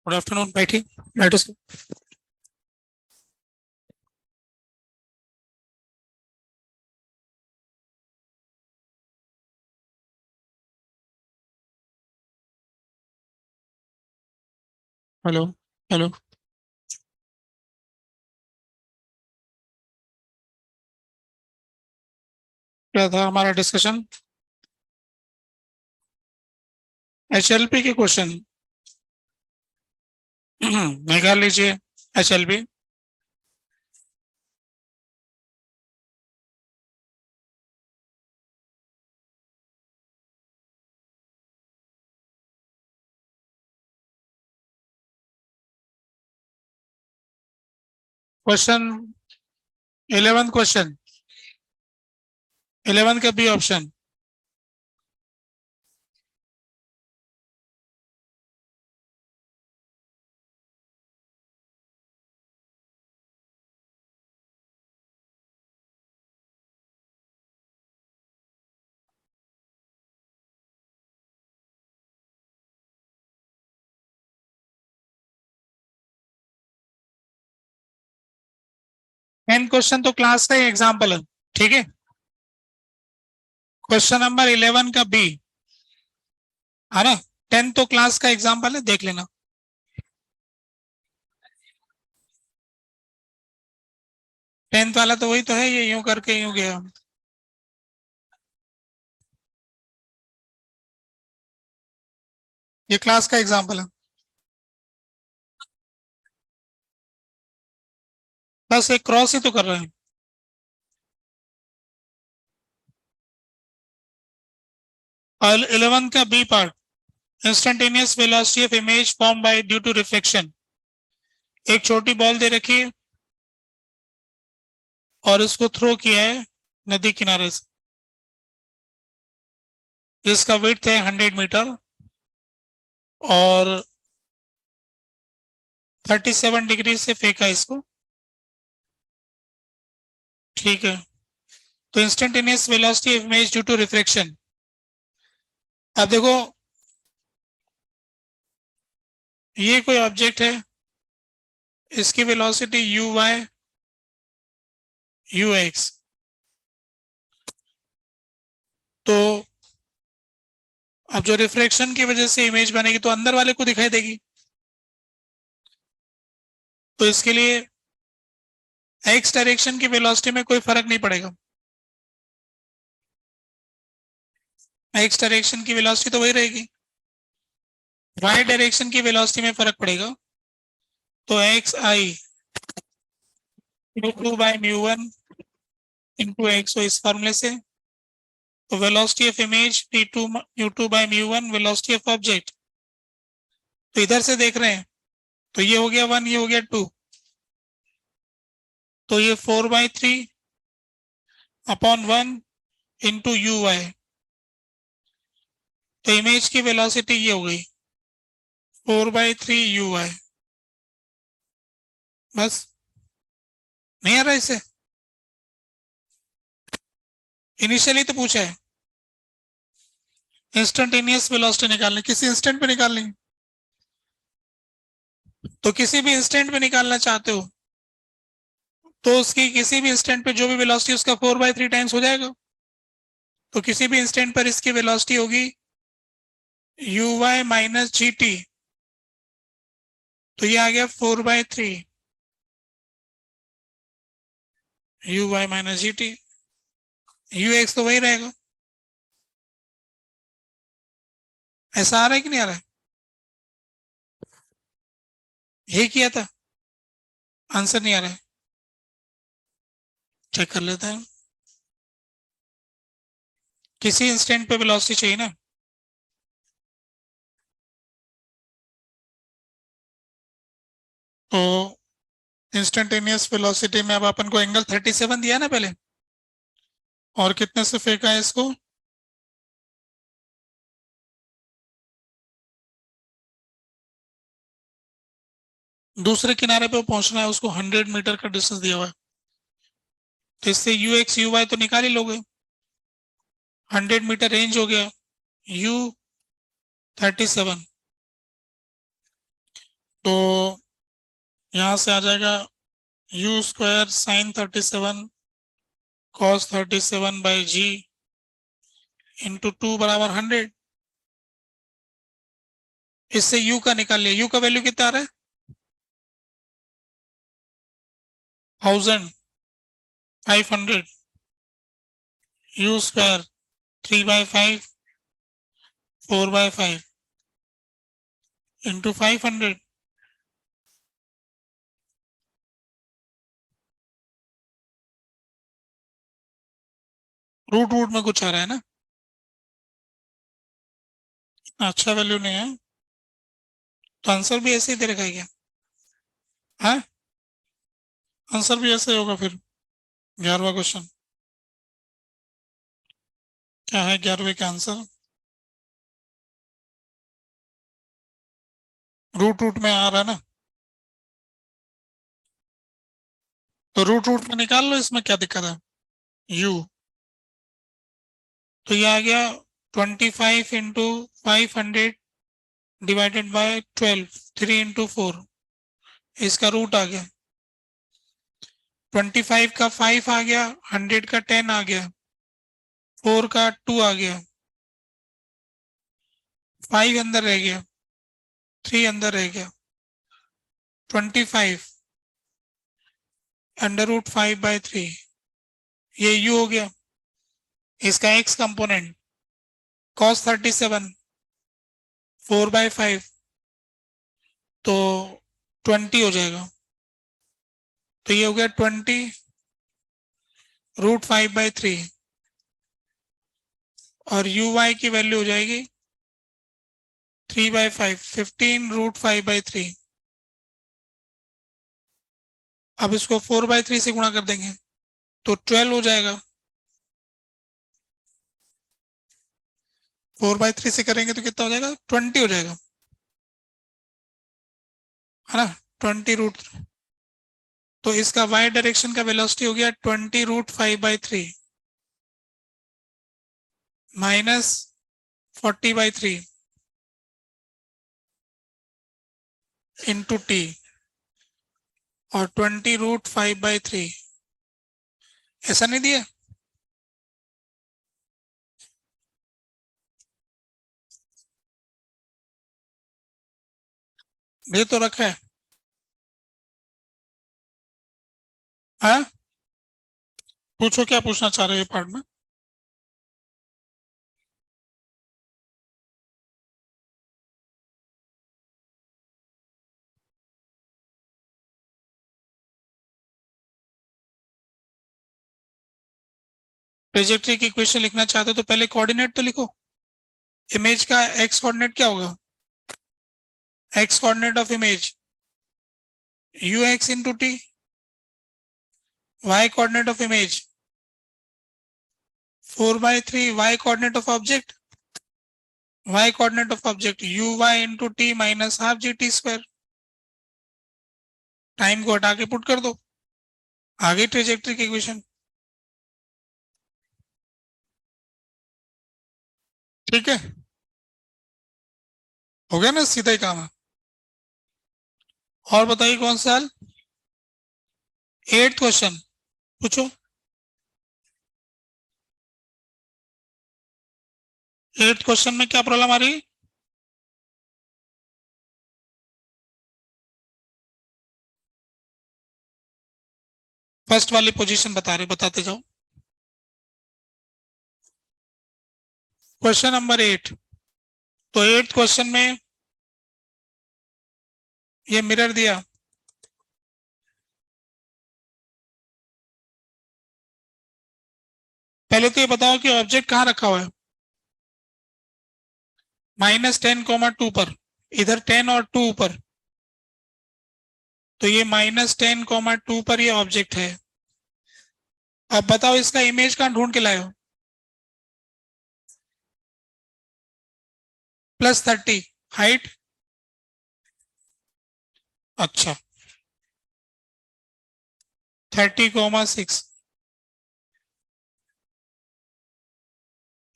Good afternoon. बैठो sir. Hello. Hello. क्या था हमारा डिस्कशन? एचएलपी के क्वेश्चन निकाल लीजिए। एचएलपी क्वेश्चन 11 क्वेश्चन 11 का बी ऑप्शन। मेन क्वेश्चन तो क्लास का ही एग्जाम्पल है, ठीक है। क्वेश्चन नंबर 11 का बी है ना। 10 तो क्लास का एग्जाम्पल है, देख लेना। टेंथ वाला तो वही तो है, ये यूं करके यूं गया। ये क्लास का एग्जाम्पल है। बस एक क्रॉस ही तो कर रहे हैं। और 11 का B part, instantaneous velocity of image form by due to reflection. एक छोटी बॉल दे रखी है और इसको थ्रो किया है नदी किनारे से, जिसका विड्थ है 100 मीटर और 37 डिग्री से फेंका इसको, ठीक है। तो instantaneous velocity of image due to reflection. अब देखो, ये कोई ऑब्जेक्ट है, इसकी velocity u y u x. तो अब जो रिफ्लेक्शन की वजह से इमेज बनेगी तो अंदर वाले को दिखाई देगी। तो इसके लिए एक्स डायरेक्शन की वेलोसिटी में कोई फर्क नहीं पड़ेगा। एक्स डायरेक्शन की वेलोसिटी तो वही रहेगी, वाई डायरेक्शन की वेलोसिटी में फर्क पड़ेगा। तो x i two by mu one into x, इस फॉर्मूले से। तो velocity of image t two mu two by mu one, velocity of object. तो इधर से देख रहे हैं तो ये हो गया 1, ये हो गया 2। तो ये 4/3 अपॉन 1 इंटू यू वाई। तो इमेज की वेलोसिटी ये हो गई 4/3 यू वाई। बस। नहीं आ रहा इससे? इनिशियली तो पूछा है इंस्टेंटेनियस वेलोसिटी निकालनी, किसी इंस्टेंट पे निकालनी। तो किसी भी इंस्टेंट पे निकालना चाहते हो तो उसकी किसी भी इंस्टेंट पे जो भी वेलोसिटी उसका 4/3 टाइम्स हो जाएगा। तो किसी भी इंस्टेंट पर इसकी वेलोसिटी होगी u y minus g t. तो ये आ गया 4/3 u y minus g t. U x तो वही रहेगा। ऐसा आ रहा है कि नहीं आ रहा है? यही किया था, आंसर नहीं आ रहा है। चेक कर लेते हैं। किसी इंस्टेंट पे वेलोसिटी चाहिए ना। तो इंस्टेंटेनियस वेलोसिटी में अब अपन को एंगल 37 दिया ना पहले, और कितने से फेंका है इसको? दूसरे किनारे पे पहुंचना है उसको, 100 मीटर का डिस्टेंस दिया हुआ है। तो इससे यू एक्स यू वाई तो निकाल ही लोगे। 100 मीटर रेंज हो गया, यू 37। तो यहां से आ जाएगा u square sine 37 cos 37 by g into 2 बराबर 100। इससे u का निकाल लिया, u का वैल्यू कितना आ रहा है 1500। u square 3/5 4/5 into 500। Root root में कुछ आ रहा है ना, अच्छा वैल्यू नहीं है तो आंसर भी ऐसे ही दे रखा है क्या? हाँ, आंसर भी ऐसे होगा फिर। 11वां क्वेश्चन क्या है? 11वें का आंसर रूट रूट में आ रहा है ना, तो रूट रूट में निकाल लो, इसमें क्या दिक्कत है। u तो ये आ गया 25 इंटू 500 डिवाइडेड बाय 12, 3 इंटू 4, इसका रूट आ गया। 25 का 5 आ गया, 100 का 10 आ गया, 4 का 2 आ गया, 5 अंदर रह गया, 3 अंदर रह गया, 25 √5/3, ये u हो गया। इसका x कंपोनेंट cos 37 4/5 तो 20 हो जाएगा। तो ये हो गया 20 √5/3 और uy की वैल्यू हो जाएगी 3/5, 15 √5/3। अब इसको 4/3 से गुणा कर देंगे तो 12 हो जाएगा। 4/3 से करेंगे तो कितना हो जाएगा 20 हो जाएगा, है ना 20 तो इसका y डायरेक्शन का वेलोसिटी हो गया 20 √5/3 माइनस 40/3 इंटू टी और 20 √5/3, ऐसा नहीं दिया। ये तो रखा है। हाँ, पूछो क्या पूछना चाह रहे हो पार्ट में। ट्रेजेक्टरी की इक्वेशन लिखना चाहते हो तो पहले कोऑर्डिनेट तो लिखो। इमेज का एक्स कोऑर्डिनेट क्या होगा? X coordinate of image ux into T, y coordinate of image 4/3, y coordinate of object y coordinate of object uy into T minus half G T square. Time को हटा के put कर दो, आगे trajectory की equation. ठीक है, हो गया ना, सीधा ही काम है। और बताइए कौन सा हल? 8th क्वेश्चन पूछो। 8th क्वेश्चन में क्या प्रॉब्लम आ रही? फर्स्ट वाली पोजीशन बता रहे, बताते जाओ। क्वेश्चन नंबर 8, तो 8th क्वेश्चन में ये मिरर दिया, पहले तो ये बताओ कि ऑब्जेक्ट कहाँ रखा हुआ है। -10, 2 पर, इधर 10 और 2 ऊपर, तो ये -10, 2 पर ये ऑब्जेक्ट है। अब बताओ इसका इमेज कहाँ ढूंढ के लाए हो? +30 हाइट, अच्छा 30,6,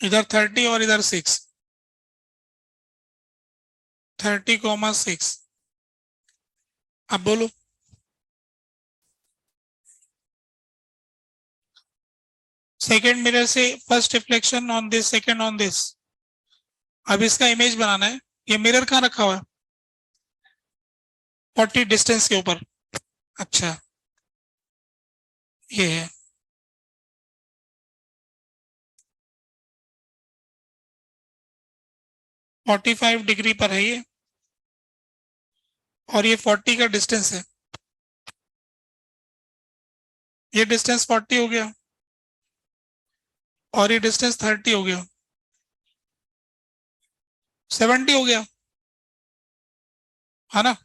इधर 30 और इधर 6, 30,6 अब बोलो। सेकेंड मिरर से first reflection on this, second on this. अब इसका इमेज बनाना है। ये मिरर कहाँ रखा हुआ है? 40 डिस्टेंस के ऊपर। अच्छा, ये है। 45 डिग्री पर है ये, और ये 40 का डिस्टेंस है। ये डिस्टेंस 40 हो गया, और ये डिस्टेंस 30 हो गया, 70 हो गया, है ना?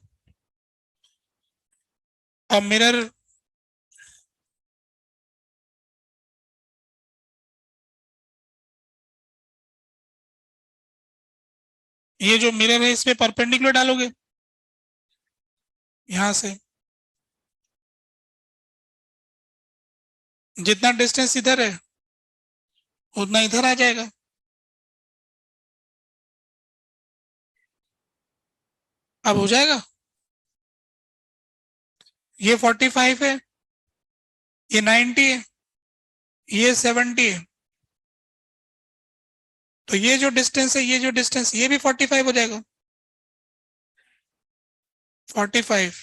अब मिरर, ये जो मिरर है इसमें परपेंडिकुलर डालोगे यहां से। जितना डिस्टेंस इधर है उतना इधर आ जाएगा। अब हो जाएगा। ये 45 है, ये 90 है, ये 70 है। तो ये जो डिस्टेंस है, ये जो डिस्टेंस, ये भी 45 हो जाएगा। 45,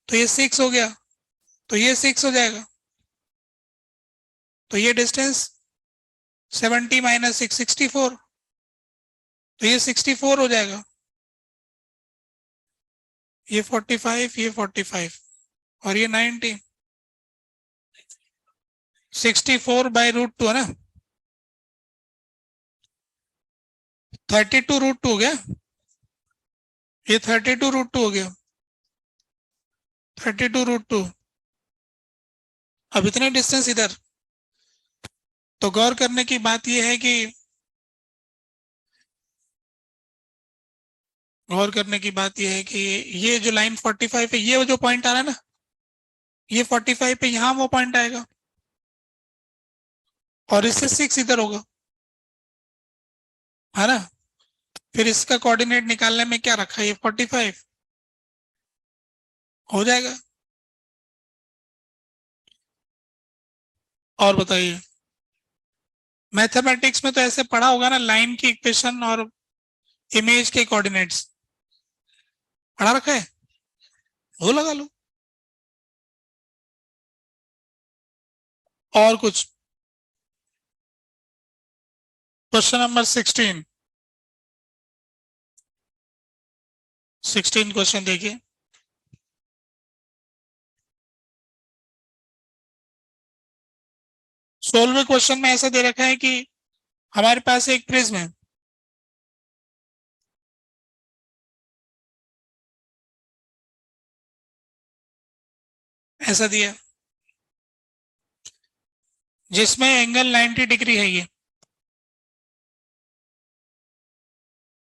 तो ये 6 हो गया, तो ये 6 हो जाएगा। तो ये डिस्टेंस 70 माइनस 6, 64, तो ये 64 हो जाएगा। ये 45, ये 45, और ये 90। 64/√2 है ना? 32√2 हो गया। ये 32√2 हो गया। 32√2। अब इतने डिस्टेंस इधर। तो गौर करने की बात यह है कि, गौर करने की बात यह है कि ये जो लाइन 45 है, ये जो पॉइंट आ रहा है ना, ये 45 पे यहां वो पॉइंट आएगा, और इससे 6 इधर होगा, है ना? फिर इसका कोऑर्डिनेट निकालने में क्या रखा है? ये 45 हो जाएगा। और बताइए, मैथमेटिक्स में तो ऐसे पढ़ा होगा ना, लाइन की इक्वेशन और इमेज के कोऑर्डिनेट्स पढ़ा रखा है, वो लगा लो। और कुछ? क्वेश्चन नंबर 16 क्वेश्चन देखिए। सोलहवें क्वेश्चन में ऐसा दे रखा है कि हमारे पास एक प्रिज्म है, ऐसा दिया, जिसमें एंगल 90 डिग्री है, ये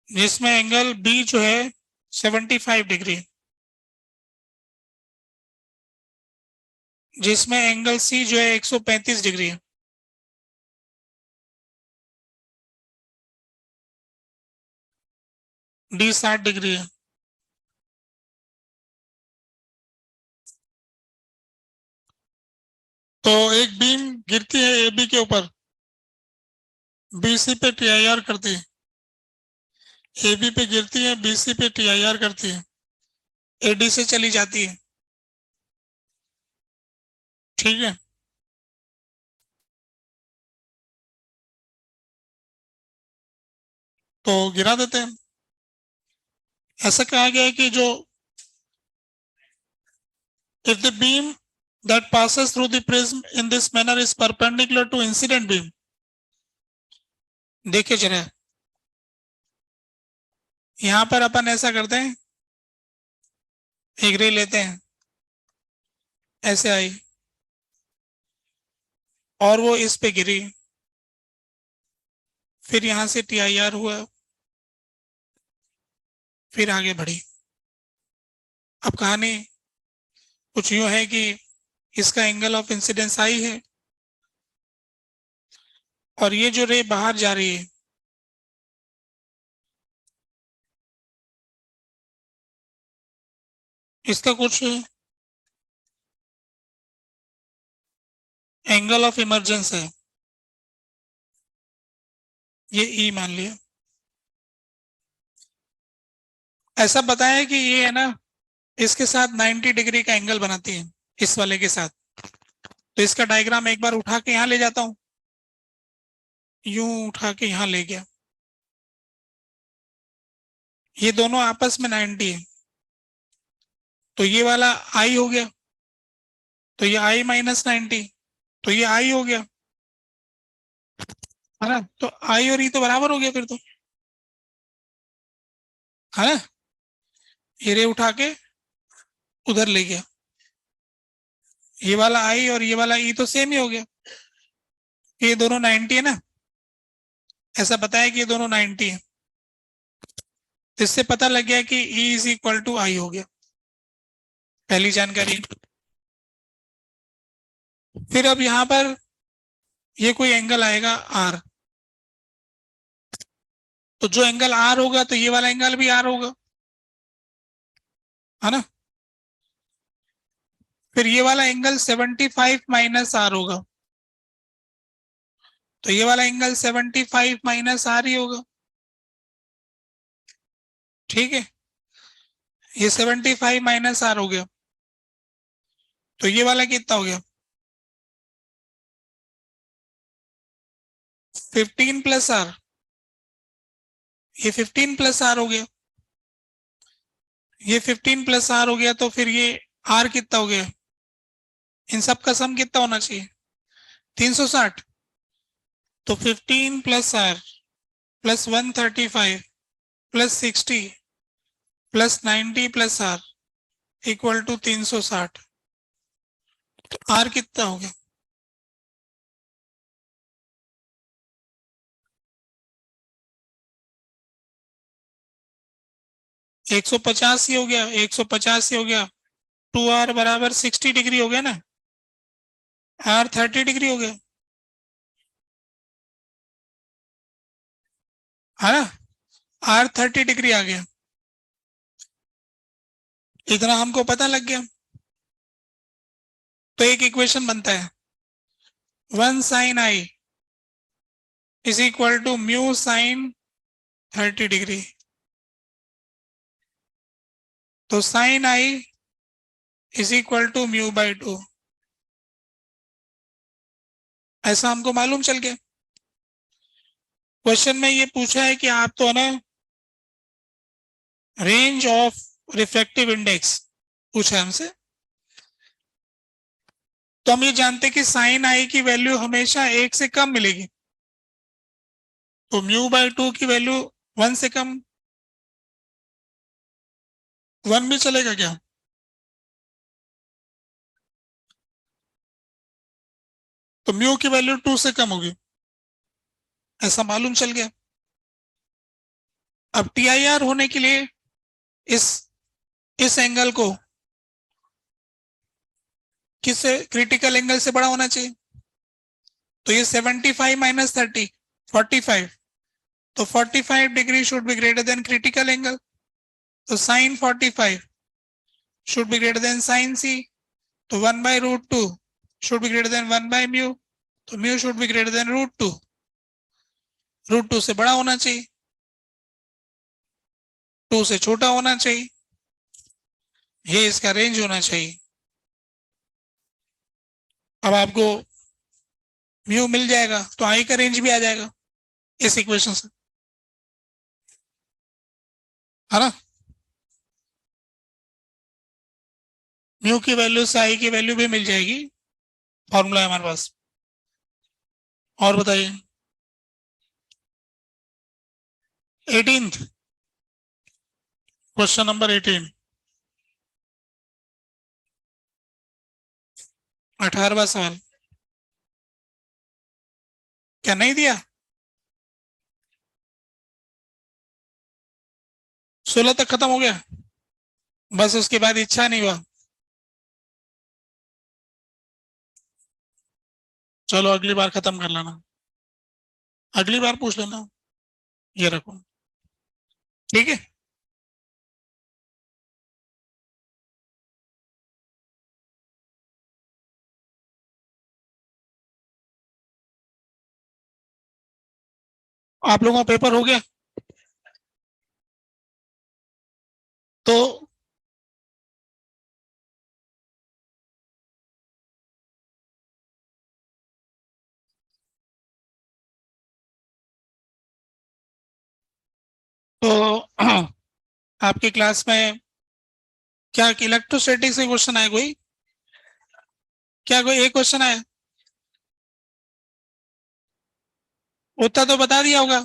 जिसमें एंगल बी जो है 75 डिग्री, जिसमें एंगल सी जो है 135 डिग्री है। डी 60 डिग्री है। तो एक बीम गिरती है ए बी के ऊपर, बी सी पे टीआईआर करती है, ए बी पे गिरती है, बी सी पे टीआईआर करती है, ए डी से चली जाती है, ठीक है? तो गिरा देते हैं। ऐसा कहा गया है कि जो, if the beam that passes through the prism in this manner is perpendicular to incident beam, देखिए जरा, यहां पर अपन ऐसा करते हैं, एक रे लेते हैं, ऐसे आई, और वो इस पे गिरी, फिर यहां से टीआईआर हुआ, फिर आगे बढ़ी। अब कहानी कुछ यूं है कि इसका एंगल ऑफ इंसिडेंस आई है, और ये जो रे बाहर जा रही है, इसका कुछ एंगल ऑफ इमर्जेंस है, ये ई मान लिया। ऐसा बताया कि ये है ना, इसके साथ 90 डिग्री का एंगल बनाती है, इस वाले के साथ। तो इसका डायग्राम एक बार उठा के यहां ले जाता हूं, यूं उठा के यहां ले गया, ये दोनों आपस में 90 है, तो ये वाला आई हो गया, तो ये आई माइनस 90, तो ये आई हो गया, है ना। तो आई और ई तो बराबर हो गया फिर तो, है ना। ये रे उठा के उधर ले गया, ये वाला आई और ये वाला ई तो सेम ही हो गया, ये दोनों 90 है ना। ऐसा बताया कि ये दोनों 90 है, तो इससे पता लग गया कि E इज इक्वल टू आई हो गया, पहली जानकारी। फिर अब यहां पर ये कोई एंगल आएगा R, तो जो एंगल R होगा तो ये वाला एंगल भी R होगा, है ना। फिर ये वाला एंगल 75 माइनस R होगा, तो ये वाला एंगल 75 माइनस R ही होगा, ठीक है। ये 75 माइनस R हो गया, तो ये वाला कितना हो गया, 15 प्लस R, ये 15 प्लस R हो गया, ये 15 प्लस R हो गया, तो फिर ये R कितना हो गया, इन सब का सम कितना होना चाहिए, 360। तो 15 plus R plus 135 plus 60 plus 90 plus R equal to 360। तो R कितना हो गया, 150 ही हो गया, 150 ही हो गया। 2R बराबर 60 डिग्री हो गया ना, R 30 डिग्री हो गया, है ना। R 30 डिग्री आ गया, इतना हमको पता लग गया। तो एक इक्वेशन बनता है, 1 sine i is equal to mu sine 30 degree. तो sine i is equal to mu by 2, ऐसा हमको मालूम चल गया। क्वेश्चन में ये पूछा है कि आप तो है ना रेंज ऑफ रिफ्रैक्टिव इंडेक्स पूछा है हमसे, तो हम ये जानते हैं कि साइन आई की वैल्यू हमेशा 1 से कम मिलेगी, तो म्यू बाई 2 की वैल्यू 1 से कम, 1 भी चलेगा क्या, तो म्यू की वैल्यू 2 से कम होगी, ऐसा मालूम चल गया। अब टी आई आर होने के लिए इस एंगल को किस क्रिटिकल एंगल से बड़ा होना चाहिए, तो ये 75 माइनस 30 45, तो 45 degree should be greater than critical angle, तो sine 45 should be greater than sine C, तो 1 by root 2 should be greater than 1 by mu, तो mu should be greater than root 2, root 2 से बड़ा होना चाहिए, 2 से छोटा होना चाहिए, ये इसका रेंज होना चाहिए। अब आपको म्यू मिल जाएगा तो आई का रेंज भी आ जाएगा इस इक्वेशन से, है ना। म्यू की वैल्यू से आई की वैल्यू भी मिल जाएगी, फॉर्मूला है हमारे पास। और बताइए 18th क्वेश्चन नंबर 18, 18वां सवाल, क्या नहीं दिया, 16 तक खत्म हो गया, बस उसके बाद इच्छा नहीं हुआ। चलो अगली बार खत्म कर लेना, अगली बार पूछ लेना, ये रखो, ठीक है। आप लोगों का पेपर हो गया? तो आपकी क्लास में क्या इलेक्ट्रोस्टैटिक से क्वेश्चन आए कोई? क्या कोई एक क्वेश्चन आया? उत्तर तो बता दिया होगा,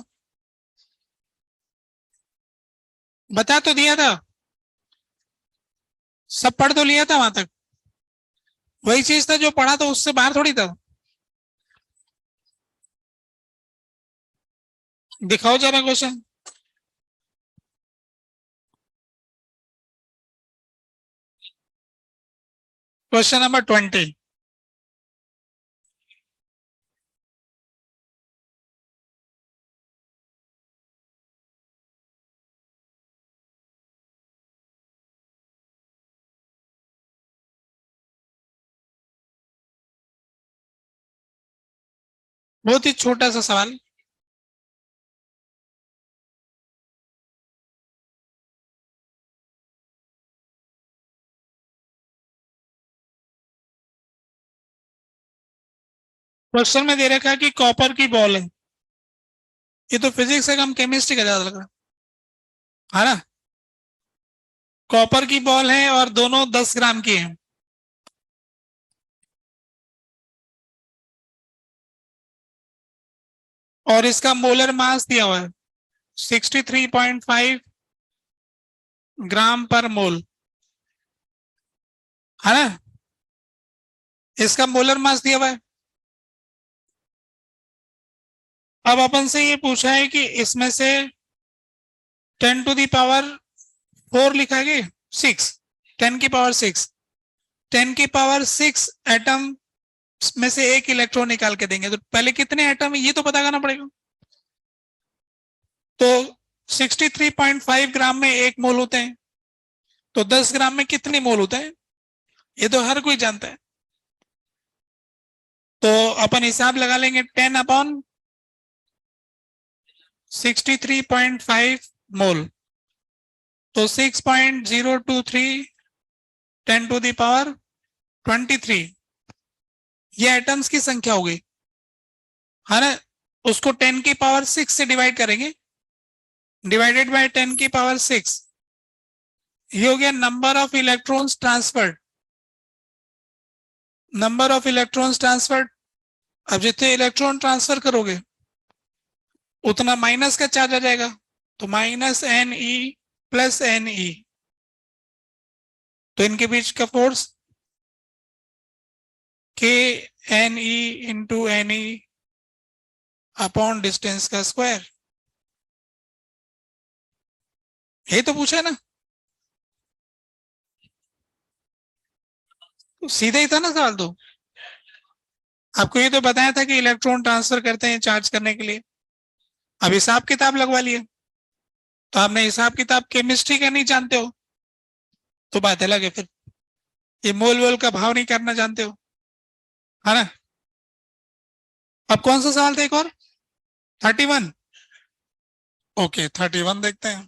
बता तो दिया था, सब पढ़ तो लिया था वहां तक। वही चीज था जो पढ़ा, तो उससे बाहर थोड़ी था। दिखाओ जरा क्वेश्चन। Question number 20। बहुत ही छोटा सा सवाल। क्वेश्चन में दे रखा है कि कॉपर की बॉल है। ये तो फिजिक्स से कम केमिस्ट्री का ज्यादा लग रहा है ना? कॉपर की बॉल है और दोनों 10 ग्राम की हैं। और इसका मोलर मास दिया हुआ है 63.5 ग्राम पर मोल, है ना? इसका मोलर मास दिया हुआ है। अब अपन से ये पूछा है कि इसमें से 10⁴ लिखा है कि 6, 10⁶, 10⁶ एटम में से एक इलेक्ट्रॉन निकाल के देंगे, तो पहले कितने एटम है ये तो पता करना पड़ेगा। तो 63.5 ग्राम में 1 मोल होते हैं, तो 10 ग्राम में कितने मोल होते हैं ये तो हर कोई जानता है। तो अपन हिसाब लगा लेंगे 10/63.5 मोल, तो 6.023 10⁻23 ये एटम्स की संख्या हो गई, है ना? उसको 10⁶ से डिवाइड करेंगे, डिवाइडेड बाय 10⁶, ये हो गया number of electrons transferred. Number of electrons transferred. अब जितने इलेक्ट्रॉन ट्रांसफर करोगे उतना माइनस का चार्ज आ जाएगा, तो -Ne + Ne, तो इनके बीच का force KNE × Ne upon distance का स्क्वायर। यही तो पूछा है ना, तो सीधा ही था ना सवाल तो। आपको ये तो बताया था कि इलेक्ट्रॉन ट्रांसफर करते हैं चार्ज करने के लिए। अब हिसाब किताब लगवा लिए, तो आपने हिसाब किताब केमिस्ट्री का नहीं जानते हो तो बात अलग है फिर। ये मोल वोल का भाव नहीं करना जानते हो, है ना? अब कौन सा सवाल था एक और? 31। ओके 31 देखते हैं।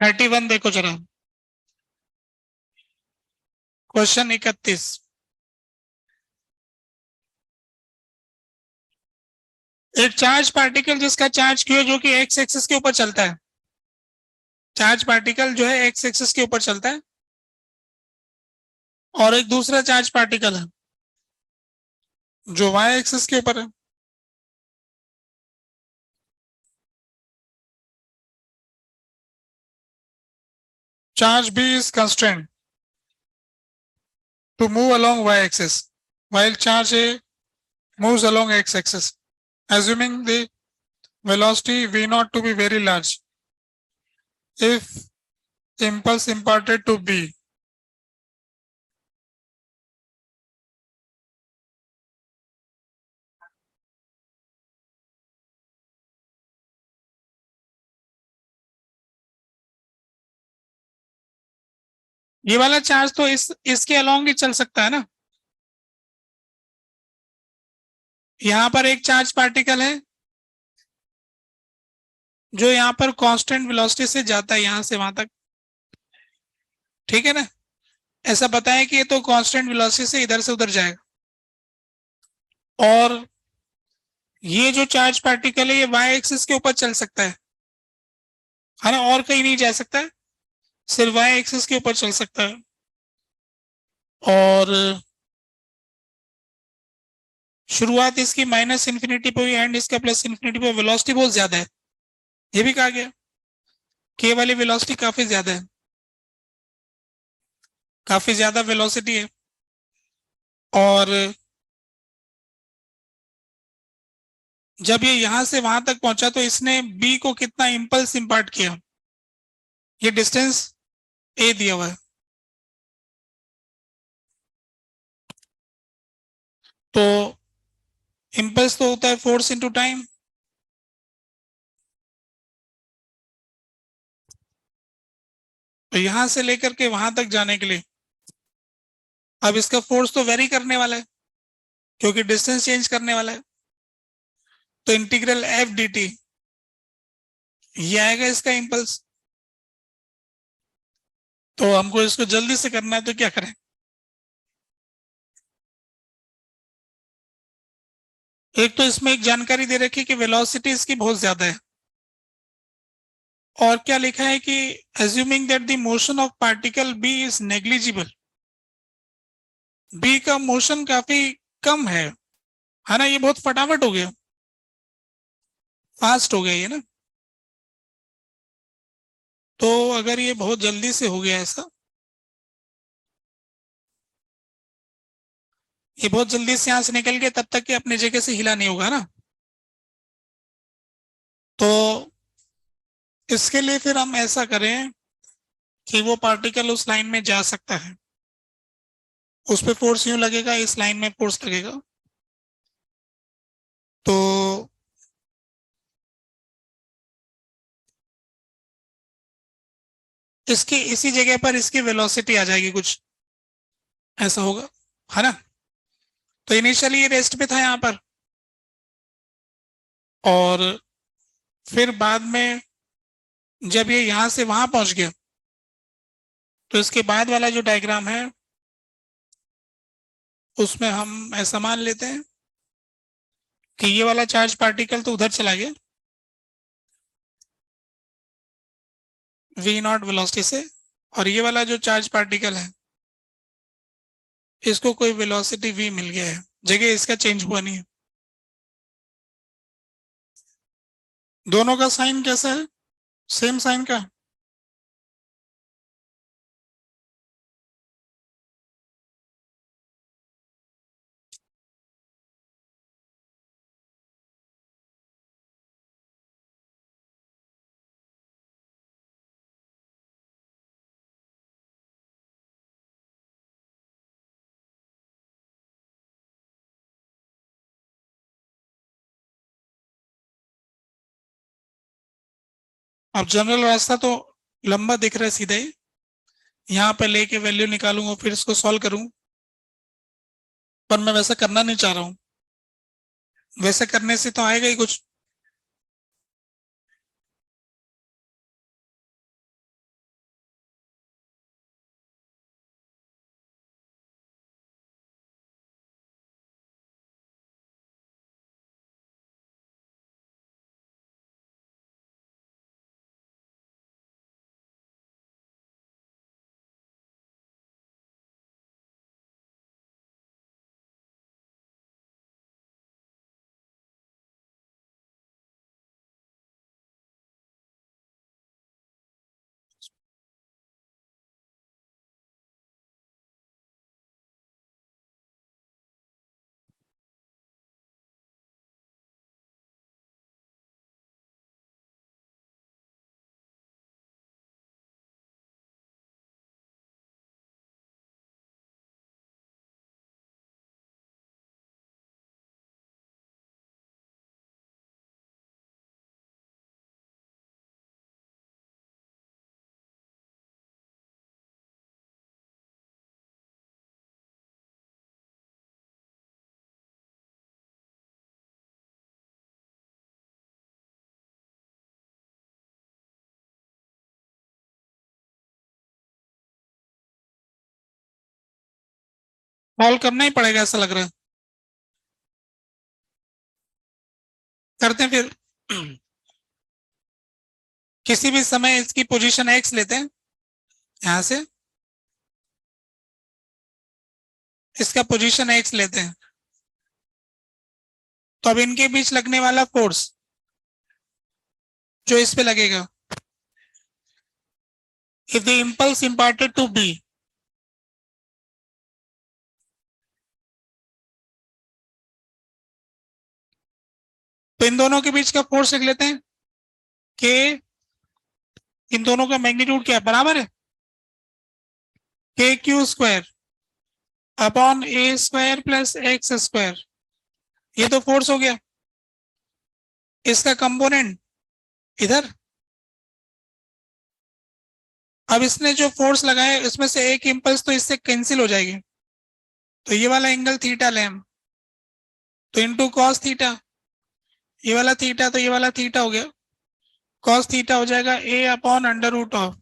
थर्टी वन देखो जरा, क्वेश्चन 31। एक चार्ज पार्टिकल जिसका चार्ज क्यू है, जो कि एक्स एक्सिस के ऊपर चलता है। चार्ज पार्टिकल जो है एक्स एक्सिस के ऊपर चलता है, और एक दूसरा चार्ज पार्टिकल है जो वाई एक्सिस के ऊपर है। Charge B is constrained to move along y-axis, while charge A moves along x-axis. Assuming the velocity v0 to be very large, if impulse imparted to B. ये वाला charge तो इसके along ही चल सकता है ना। यहां पर एक चार्ज पार्टिकल है जो यहां पर कांस्टेंट वेलोसिटी से जाता है यहां से वहां तक, ठीक है ना। ऐसा बताएं कि ये तो कांस्टेंट वेलोसिटी से इधर से उधर जाएगा, और ये जो चार्ज पार्टिकल है ये वाई एक्सिस के ऊपर चल सकता है ना, और कहीं नहीं जा सकता है, सिर्फ वाई एक्सिस के ऊपर चल सकता है। और शुरुआत इसकी माइनस इन्फिनिटी पे हुई, एंड इसका प्लस इन्फिनिटी पे, वेलोसिटी बहुत ज्यादा है, ये भी कहा गया। के वाली वेलोसिटी काफी ज्यादा है, काफी ज्यादा वेलोसिटी है। और जब ये यहां से वहां तक पहुंचा तो इसने बी को कितना इंपल्स इंपार्ट किया, ये डिस्टेंस ए दिया हुआ है। तो इंपल्स तो होता है फोर्स इनटू टाइम, तो यहां से लेकर के वहां तक जाने के लिए अब इसका फोर्स तो वेरी करने वाला है क्योंकि डिस्टेंस चेंज करने वाला है। तो इंटीग्रल एफ डी टी ये आएगा इसका इंपल्स। तो हमको इसको जल्दी से करना है, तो क्या करें। एक तो इसमें एक जानकारी दे रखी है कि वेलोसिटी इसकी बहुत ज्यादा है, और क्या लिखा है कि assuming that the motion of particle b is negligible, b का मोशन काफी कम है ना। ये बहुत फटाफट हो गया, फास्ट हो गया ये ना। तो अगर ये बहुत जल्दी से हो गया ऐसा, ये बहुत जल्दी से यहां से निकल गया, तब तक कि अपनी जगह से हिला नहीं होगा ना। तो इसके लिए फिर हम ऐसा करें कि वो पार्टिकल उस लाइन में जा सकता है, उस पर फोर्स यूं लगेगा, इस लाइन में फोर्स लगेगा। तो इसकी इसी जगह पर इसकी वेलोसिटी आ जाएगी, कुछ ऐसा होगा, है ना। तो इनिशियली ये रेस्ट पे था यहाँ पर, और फिर बाद में जब ये यहां से वहां पहुंच गया, तो इसके बाद वाला जो डायग्राम है उसमें हम ऐसा मान लेते हैं कि ये वाला चार्ज पार्टिकल तो उधर चला गया वी नॉट वेलोसिटी से, और ये वाला जो चार्ज पार्टिकल है इसको कोई वेलोसिटी वी मिल गया है, जगह इसका चेंज हुआ नहीं है। दोनों का साइन कैसा है, सेम साइन का। अब जनरल रास्ता तो लंबा दिख रहा है सीधा ही, यहाँ पे लेके वैल्यू निकालूंगा फिर इसको सॉल्व करूंगा, पर मैं वैसा करना नहीं चाह रहा हूँ, वैसे करने से तो आएगा ही कुछ। सॉल्व करना ही पड़ेगा ऐसा लग रहा है। करते हैं फिर। किसी भी समय इसकी पोजीशन एक्स लेते हैं, यहां से इसका पोजीशन एक्स लेते हैं, तो अब इनके बीच लगने वाला फोर्स जो इस पे लगेगा, if the impulse imparted to B, तो इन दोनों के बीच का फोर्स लिख लेते हैं कि इन दोनों का मैग्नीट्यूड क्या है, बराबर है के q square upon a square plus x square. ये तो फोर्स हो गया, इसका कंपोनेंट इधर। अब इसने जो फोर्स लगाया इसमें से एक इंपल्स तो इससे कैंसिल हो जाएगी, तो ये वाला एंगल थीटा लें हम, तो इनटू कॉस थीटा, ये वाला थीटा तो ये वाला थीटा हो गया, कॉस थीटा हो जाएगा a upon under root of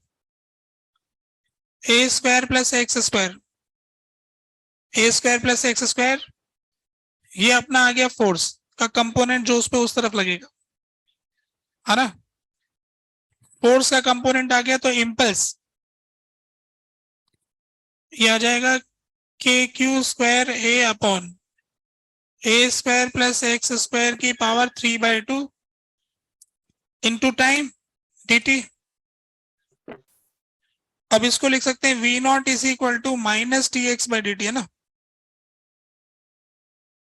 a square plus x square, a square plus x square. ये अपना आ गया फोर्स का कंपोनेंट जो उस पे उस तरफ लगेगा, है ना। फोर्स का कंपोनेंट आ गया तो इम्पल्स ये आ जाएगा k q square a upon a square plus x square की पावर 3/2 इंटू टाइम dt। अब इसको लिख सकते हैं v not is equal to minus t x by d t, है ना,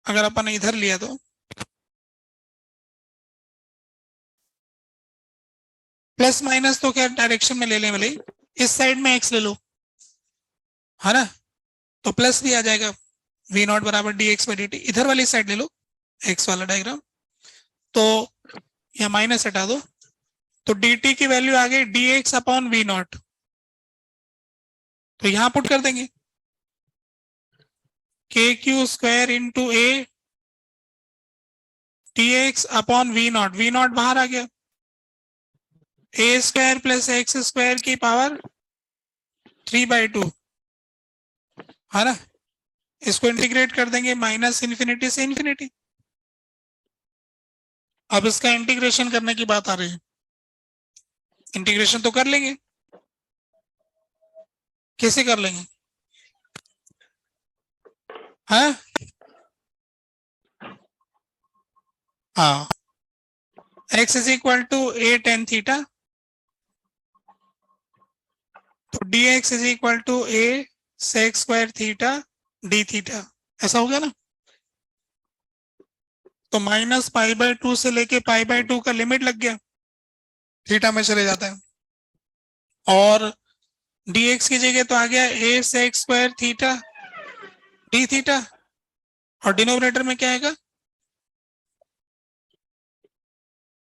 अगर अपन इधर लिया तो। प्लस माइनस तो क्या डायरेक्शन में ले लें, भले इस साइड में x ले लो, है ना, तो प्लस भी आ जाएगा, v नॉट बराबर D x by d T. इधर वाली साइड ले लो x वाला डायग्राम, तो यहाँ माइनस हटा दो, तो dt की वैल्यू आ गई d x upon v not, तो यहां पुट कर देंगे k q square into a t x upon v not बाहर आ गया, a square plus x square की पावर 3/2, है ना। इसको इंटीग्रेट कर देंगे माइनस इन्फिनिटी से इन्फिनिटी। अब इसका इंटीग्रेशन करने की बात आ रही है, इंटीग्रेशन तो कर लेंगे, कैसे कर लेंगे, हाँ हाँ, x is equal to a tan theta, तो d x is equal to a sec square theta d theta, ऐसा हो गया ना। तो माइनस π/2 से लेके π/2 का लिमिट लग गया, थीटा में चले जाता है, और dx की जगह तो आ गया a sec square theta d theta, और डिनोमिनेटर में क्या आएगा,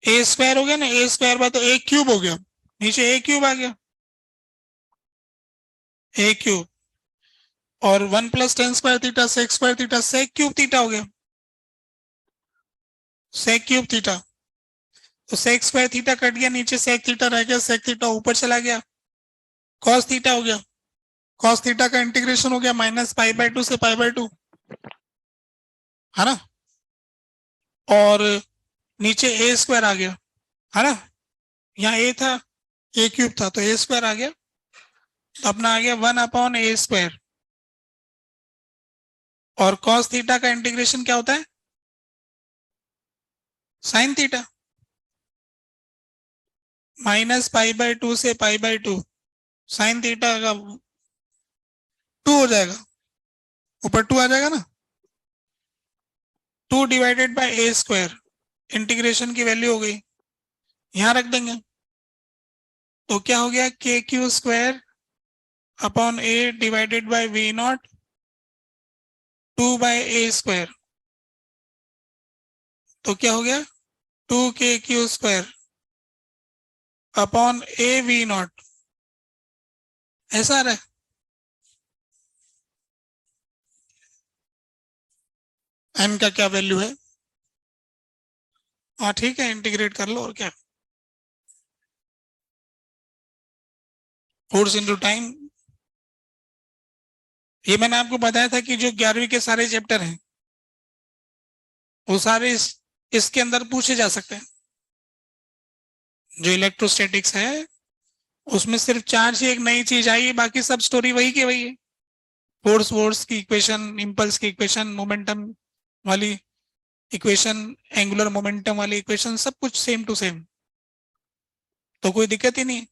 ए स्क्वायर हो गया ना, ए स्क्वायर बाय तो ए क्यूब हो गया, नीचे ए क्यूब आ गया, ए क्यूब, और 1 plus ten square theta sec square theta sec cube theta हो गया, सेक क्यूब थीटा, तो सेक स्क्वायर थीटा कट गया, नीचे सेक थीटा रह गया, सेक थीटा ऊपर चला गया, कॉस थीटा हो गया, कॉस थीटा का इंटीग्रेशन हो गया माइनस π/2 से π/2, है ना, और नीचे ए स्क्वायर आ गया, है ना, यहाँ ए था, ए क्यूब था, तो ए स्क्वायर आ गया, तो अपना आ गया 1 अपॉन ए स्क्वायर, और कॉस थीटा का इंटीग्रेशन क्या होता है, साइन थीटा, माइनस π/2 से π/2, साइन थीटा का 2 हो जाएगा, ऊपर 2 आ जाएगा ना, 2 divided by A square, integration की वैल्यू हो गई, यहां रख देंगे, तो क्या हो गया k q square upon a divided by v naught 2/a square, तो क्या हो गया 2k/क्यू square upon a v naught, ऐसा आ रहा है। एन का क्या वैल्यू है, हाँ ठीक है, इंटीग्रेट कर लो, और क्या, फोर्स इंटू टाइम ये मैंने आपको बताया था कि जो 11वीं के सारे चैप्टर हैं वो सारे इसके अंदर पूछे जा सकते हैं। जो इलेक्ट्रोस्टैटिक्स है उसमें सिर्फ चार्ज ही एक नई चीज आई है, बाकी सब स्टोरी वही की वही है। फोर्स वोर्स की इक्वेशन, इम्पल्स की इक्वेशन, मोमेंटम वाली इक्वेशन, एंगुलर मोमेंटम वाली इक्वेशन, सब कुछ सेम टू सेम। तो कोई दिक्कत ही नहीं है,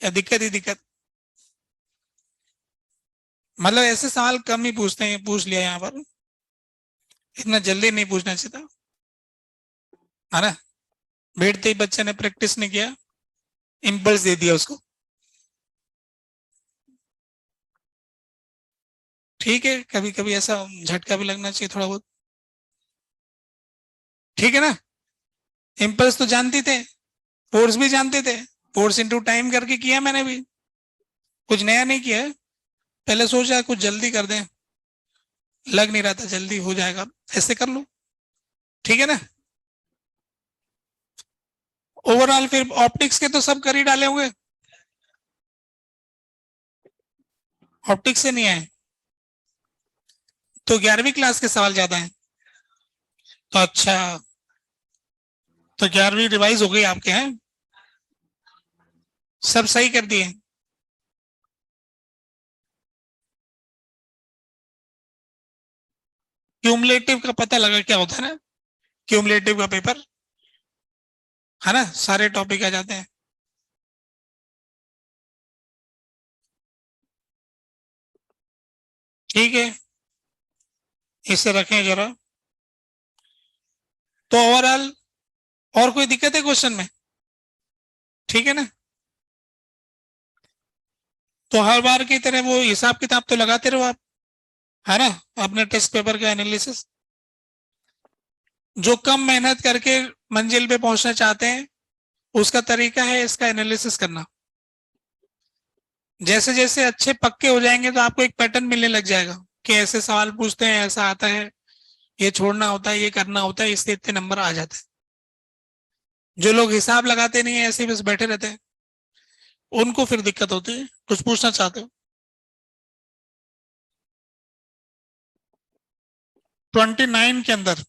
या दिक्कत ही दिक्कत। मतलब ऐसे सवाल कम ही पूछते हैं, पूछ लिया यहाँ पर, इतना जल्दी नहीं पूछना चाहिए था, है ना। बैठते ही बच्चे ने प्रैक्टिस नहीं किया, इम्पल्स दे दिया उसको। ठीक है, कभी कभी ऐसा झटका भी लगना चाहिए थोड़ा बहुत, ठीक है ना। इम्पल्स तो जानते थे, फोर्स भी जानते थे, फोर्स इंटू टाइम करके किया मैंने भी, कुछ नया नहीं किया है। पहले सोचा कुछ जल्दी कर दें, लग नहीं रहा था जल्दी हो जाएगा, ऐसे कर लो, ठीक है ना। ओवरऑल फिर ऑप्टिक्स के तो सब कर ही डाले होंगे, ऑप्टिक्स से नहीं आए तो 11वीं क्लास के सवाल ज्यादा हैं। तो अच्छा, तो 11वीं रिवाइज हो गई आपके हैं, सब सही कर दिए। क्यूमुलेटिव का पता लगा क्या होता है ना, क्यूमुलेटिव का पेपर, है ना, सारे टॉपिक आ जाते हैं। ठीक है, इसे रखें जरा। तो ओवरऑल और कोई दिक्कत है क्वेश्चन में, ठीक है ना। तो हर बार की तरह वो हिसाब किताब तो लगाते रहो आप, है ना, अपने टेस्ट पेपर का एनालिसिस। जो कम मेहनत करके मंजिल पे पहुंचना चाहते हैं उसका तरीका है इसका एनालिसिस करना। जैसे जैसे अच्छे पक्के हो जाएंगे तो आपको एक पैटर्न मिलने लग जाएगा कि ऐसे सवाल पूछते हैं, ऐसा आता है, ये छोड़ना होता है, ये करना होता है, इससे इतने नंबर आ जाते हैं। जो लोग हिसाब लगाते नहीं है, ऐसे ही बस बैठे रहते हैं, उनको फिर दिक्कत होती है। कुछ पूछना चाहते हो? 29 के अंदर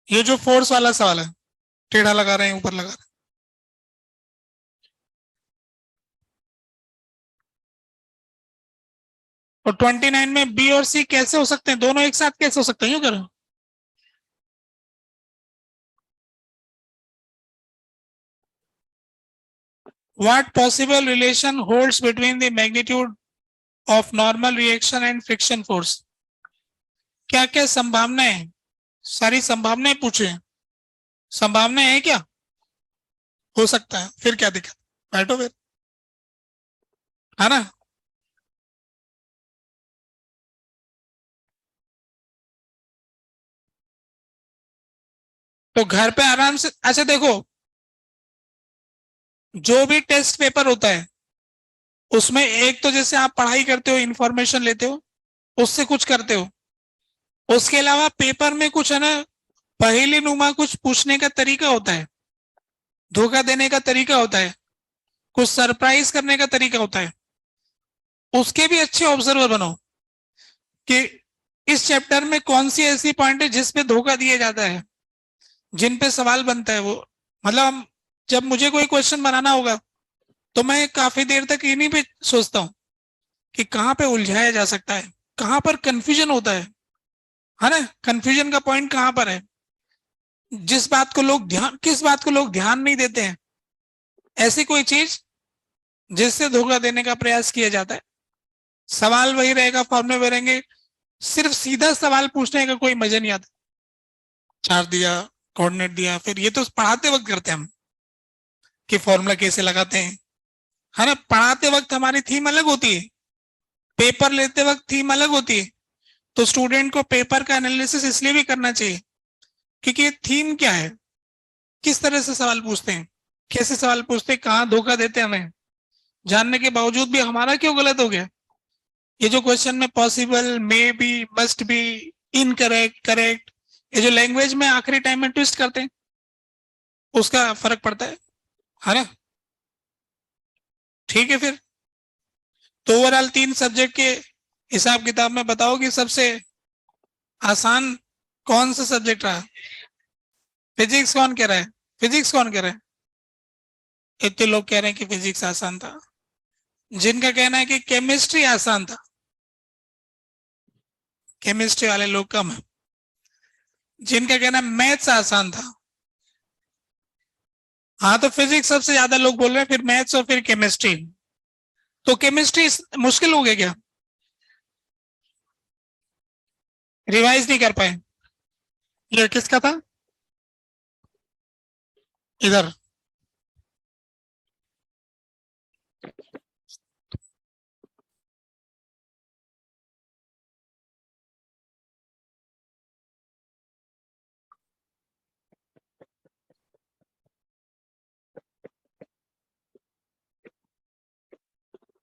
ये जो फोर्स वाला सवाल है, टेढ़ा लगा रहे हैं, ऊपर लगा रहे हैं, और 29 में बी और सी कैसे हो सकते हैं, दोनों एक साथ कैसे हो सकते हैं, यूं करो। What possible relation holds between the magnitude of normal reaction and friction force? क्या क्या संभावनाएं, सारी संभावनाएं पूछे, संभावनाएं है क्या, हो सकता है, फिर क्या दिक्कत, बैठो फिर, है ना। तो घर पे आराम से, अच्छा देखो, जो भी टेस्ट पेपर होता है उसमें एक तो जैसे आप पढ़ाई करते हो, इंफॉर्मेशन लेते हो, उससे कुछ करते हो, उसके अलावा पेपर में कुछ है ना, पहेली नुमा कुछ पूछने का तरीका होता है, धोखा देने का तरीका होता है, कुछ सरप्राइज करने का तरीका होता है। उसके भी अच्छे ऑब्जर्वर बनो कि इस चैप्टर में कौन सी ऐसी पॉइंट है जिसपे धोखा दिया जाता है, जिन पे सवाल बनता है वो। मतलब जब मुझे कोई क्वेश्चन बनाना होगा तो मैं काफी देर तक इन्हीं पे सोचता हूँ कि कहाँ पे उलझाया जा सकता है, कहाँ पर कंफ्यूजन होता है ना, कंफ्यूजन का पॉइंट कहाँ पर है, जिस बात को लोग ध्यान, किस बात को लोग ध्यान नहीं देते हैं, ऐसी कोई चीज जिससे धोखा देने का प्रयास किया जाता है। सवाल वही रहेगा, फॉर्मूले वही रहेंगे, सिर्फ सीधा सवाल पूछने का कोई मजा नहीं आता। चार्ट दिया, कोऑर्डिनेट दिया, फिर ये तो पढ़ाते वक्त करते हैं हम कि फॉर्मूला कैसे लगाते हैं, है ना। पढ़ाते वक्त हमारी थीम अलग होती है, पेपर लेते वक्त थीम अलग होती है। तो स्टूडेंट को पेपर का एनालिसिस इसलिए भी करना चाहिए क्योंकि थीम क्या है, किस तरह से सवाल पूछते हैं, कैसे सवाल पूछते हैं, कहाँ धोखा देते हैं, हमें जानने के बावजूद भी हमारा क्यों गलत हो गया। ये जो क्वेश्चन में possible, may be, must be, incorrect, correct, ये जो लैंग्वेज में आखिरी टाइम में ट्विस्ट करते हैं उसका फर्क पड़ता है ना। ठीक है फिर, तो ओवरऑल 3 सब्जेक्ट के हिसाब किताब में बताओ कि सबसे आसान कौन सा सब्जेक्ट रहा? फिजिक्स कौन कह रहा है? फिजिक्स कौन कह रहा है? इतने लोग कह रहे हैं कि फिजिक्स आसान था। जिनका कहना है कि केमिस्ट्री आसान था, केमिस्ट्री वाले लोग कम है। जिनका कहना है मैथ्स आसान था, हाँ, तो फिजिक्स सबसे ज्यादा लोग बोल रहे हैं, फिर मैथ्स और फिर केमिस्ट्री। तो केमिस्ट्री मुश्किल हो गया क्या? रिवाइज नहीं कर पाए? ये किसका था? इधर।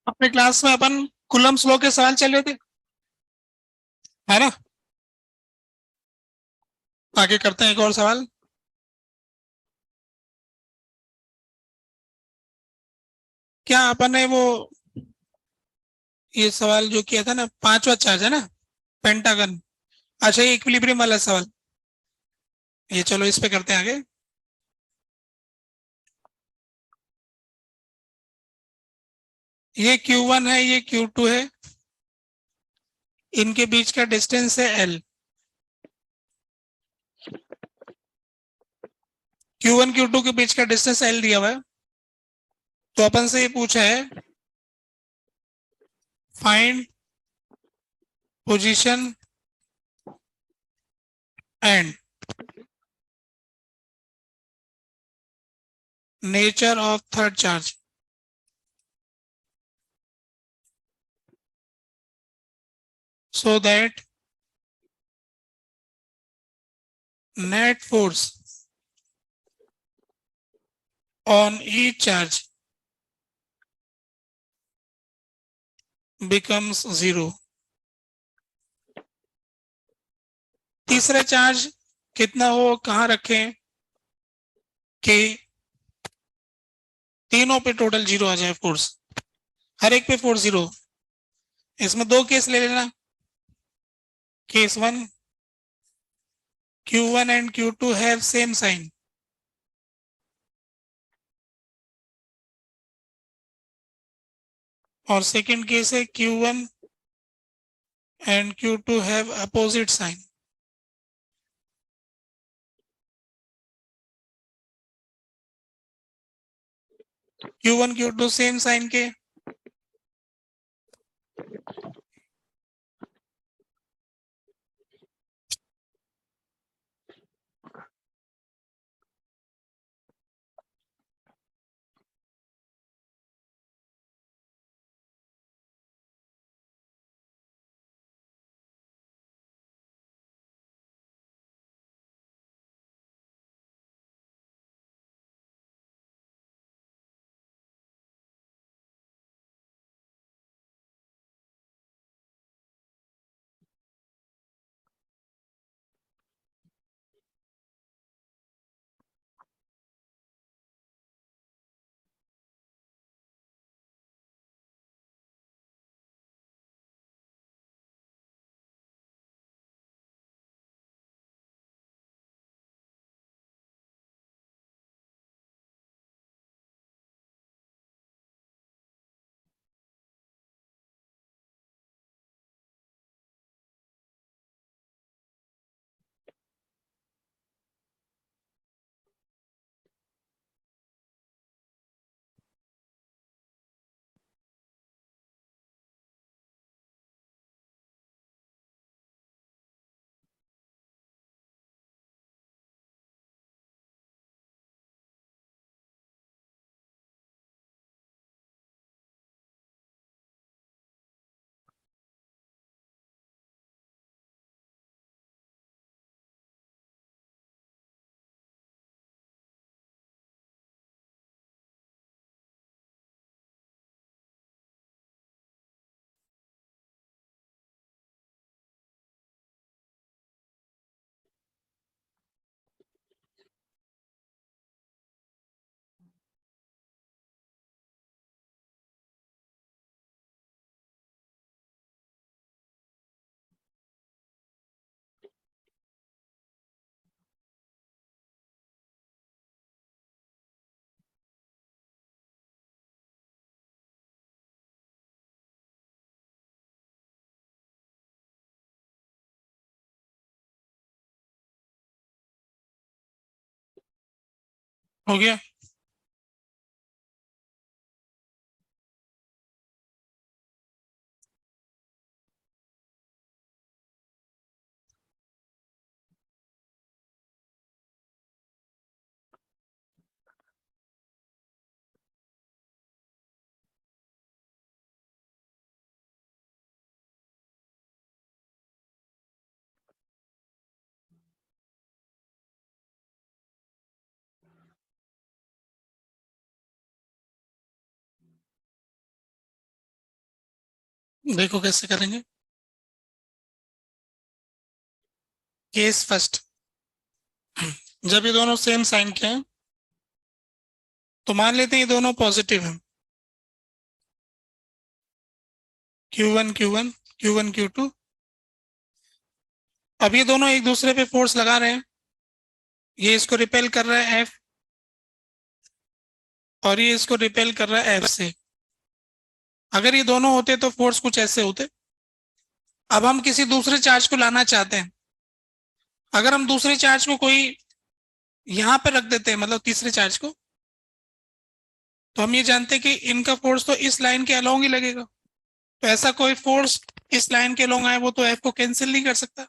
अपने क्लास में अपन कुलम्स लॉ के सवाल चल रहे थे, है ना? आगे करते हैं एक और सवाल। क्या अपन ने वो ये सवाल जो किया था ना, पांचवा चार्ज है ना, पेंटागन। अच्छा, ये इक्विलिब्रियम वाला सवाल, ये चलो इस पे करते हैं आगे। ये Q1 है, ये Q2 है, इनके बीच का डिस्टेंस है L। Q1 Q2 के बीच का डिस्टेंस L दिया हुआ है। तो अपन से ये पूछा है, find position and nature of third charge so that net force on each charge becomes 0। तीसरा चार्ज कितना हो, कहां रखें कि तीनों पे टोटल 0 आ जाए फोर्स, हर एक पे फोर्स 0। इसमें दो केस ले लेना। Case 1, Q1 and Q2 have same sign। और सेकंड केस है Q1 and Q2 have opposite sign। Q1 Q2 same sign के हो गया। देखो कैसे करेंगे। केस फर्स्ट, जब ये दोनों सेम साइन के हैं तो मान लेते हैं ये दोनों पॉजिटिव हैं, Q1 Q1 Q1 Q2। अब ये दोनों एक दूसरे पे फोर्स लगा रहे हैं, ये इसको रिपेल कर रहा है F और ये इसको रिपेल कर रहा है F से। अगर ये दोनों होते तो फोर्स कुछ ऐसे होते। अब हम किसी दूसरे चार्ज को लाना चाहते हैं, अगर हम दूसरे चार्ज को कोई यहां पर रख देते हैं, मतलब तीसरे चार्ज को, तो हम ये जानते हैं कि इनका फोर्स तो इस लाइन के अलोंग ही लगेगा। तो ऐसा कोई फोर्स इस लाइन के अलोंग आए वो तो F को कैंसिल नहीं कर सकता,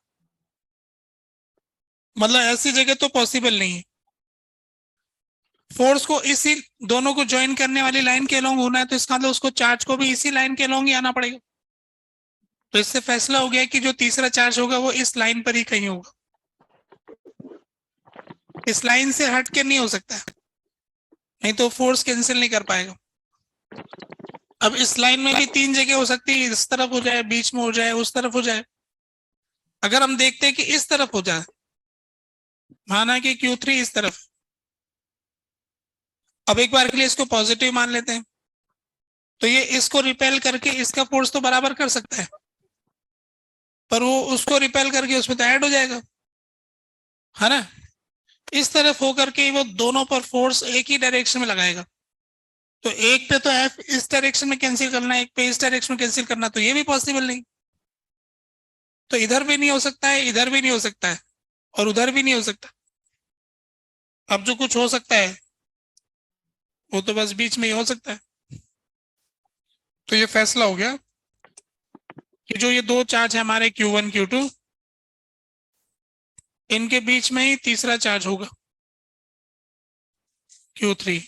मतलब ऐसी जगह तो पॉसिबल नहीं है। फोर्स को इसी दोनों को ज्वाइन करने वाली लाइन के अलोंग होना है, तो इसका मतलब उसको चार्ज को भी इसी लाइन के अलोंग ही आना पड़ेगा। तो इससे फैसला हो गया कि जो तीसरा चार्ज होगा वो इस लाइन पर ही कहीं होगा, इस लाइन से हट के नहीं हो सकता, नहीं तो फोर्स कैंसिल नहीं कर पाएगा। अब इस लाइन में भी तीन जगह हो सकती है, इस तरफ हो जाए, बीच में हो जाए, उस तरफ हो जाए। अगर हम देखते हैं कि इस तरफ हो जाए, माना कि Q3 इस तरफ, अब एक बार के लिए इसको पॉजिटिव मान लेते हैं, तो ये इसको रिपेल करके इसका फोर्स तो बराबर कर सकता है, पर वो उसको रिपेल करके उसमें तो ऐड हो जाएगा, है ना। इस तरफ होकर के वो दोनों पर फोर्स एक ही डायरेक्शन में लगाएगा, तो एक पे तो F इस डायरेक्शन में कैंसिल करना है, एक पे इस डायरेक्शन में कैंसिल करना, तो ये भी पॉसिबल नहीं। तो इधर भी नहीं हो सकता है, इधर भी नहीं हो सकता है, और उधर भी नहीं हो सकता। अब जो कुछ हो सकता है वो तो बस बीच में ही हो सकता है। तो ये फैसला हो गया कि जो ये दो चार्ज है हमारे Q1 Q2, इनके बीच में ही तीसरा चार्ज होगा Q3।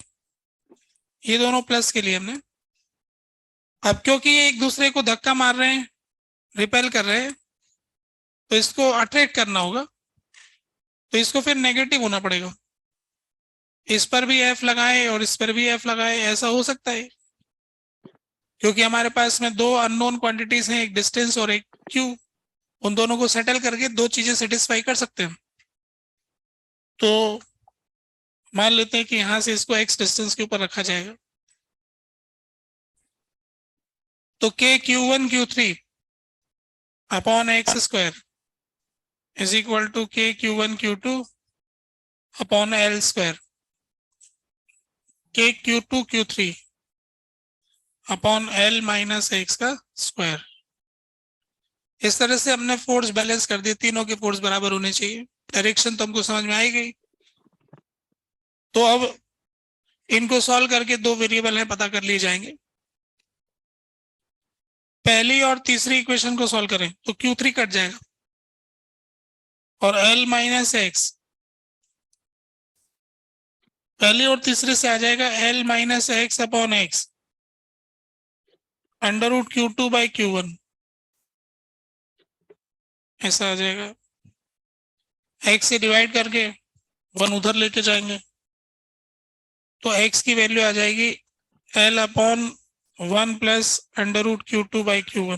ये दोनों प्लस के लिए हमने, अब क्योंकि ये एक दूसरे को धक्का मार रहे हैं, रिपेल कर रहे हैं, तो इसको अट्रैक्ट करना होगा, तो इसको फिर नेगेटिव होना पड़ेगा। इस पर भी F लगाए और इस पर भी F लगाए, ऐसा हो सकता है, क्योंकि हमारे पास में दो अननोन क्वांटिटीज हैं, एक डिस्टेंस और एक Q। उन दोनों को सेटल करके दो चीजें सेटिस्फाई कर सकते हैं। तो मान लेते हैं कि यहां से इसको x डिस्टेंस के ऊपर रखा जाएगा, तो k Q1 Q3 upon x square is equal to k Q1 Q2 upon L square, k Q2 Q3 upon L minus x का स्क्वायर। इस तरह से हमने फोर्स बैलेंस कर दिए, तीनों के फोर्स बराबर होने चाहिए। डायरेक्शन तो हमको समझ में आई गई। तो अब इनको सॉल्व करके दो वेरिएबल है पता कर लिए जाएंगे। पहली और तीसरी इक्वेशन को सॉल्व करें तो Q3 कट जाएगा और L माइनस एक्स पहली और तीसरे से आ जाएगा L minus x upon x under root Q2 by Q1, ऐसा आ जाएगा। x से डिवाइड करके 1 उधर लेके जाएंगे, तो x की वैल्यू आ जाएगी L upon 1 plus under root Q2 by Q1।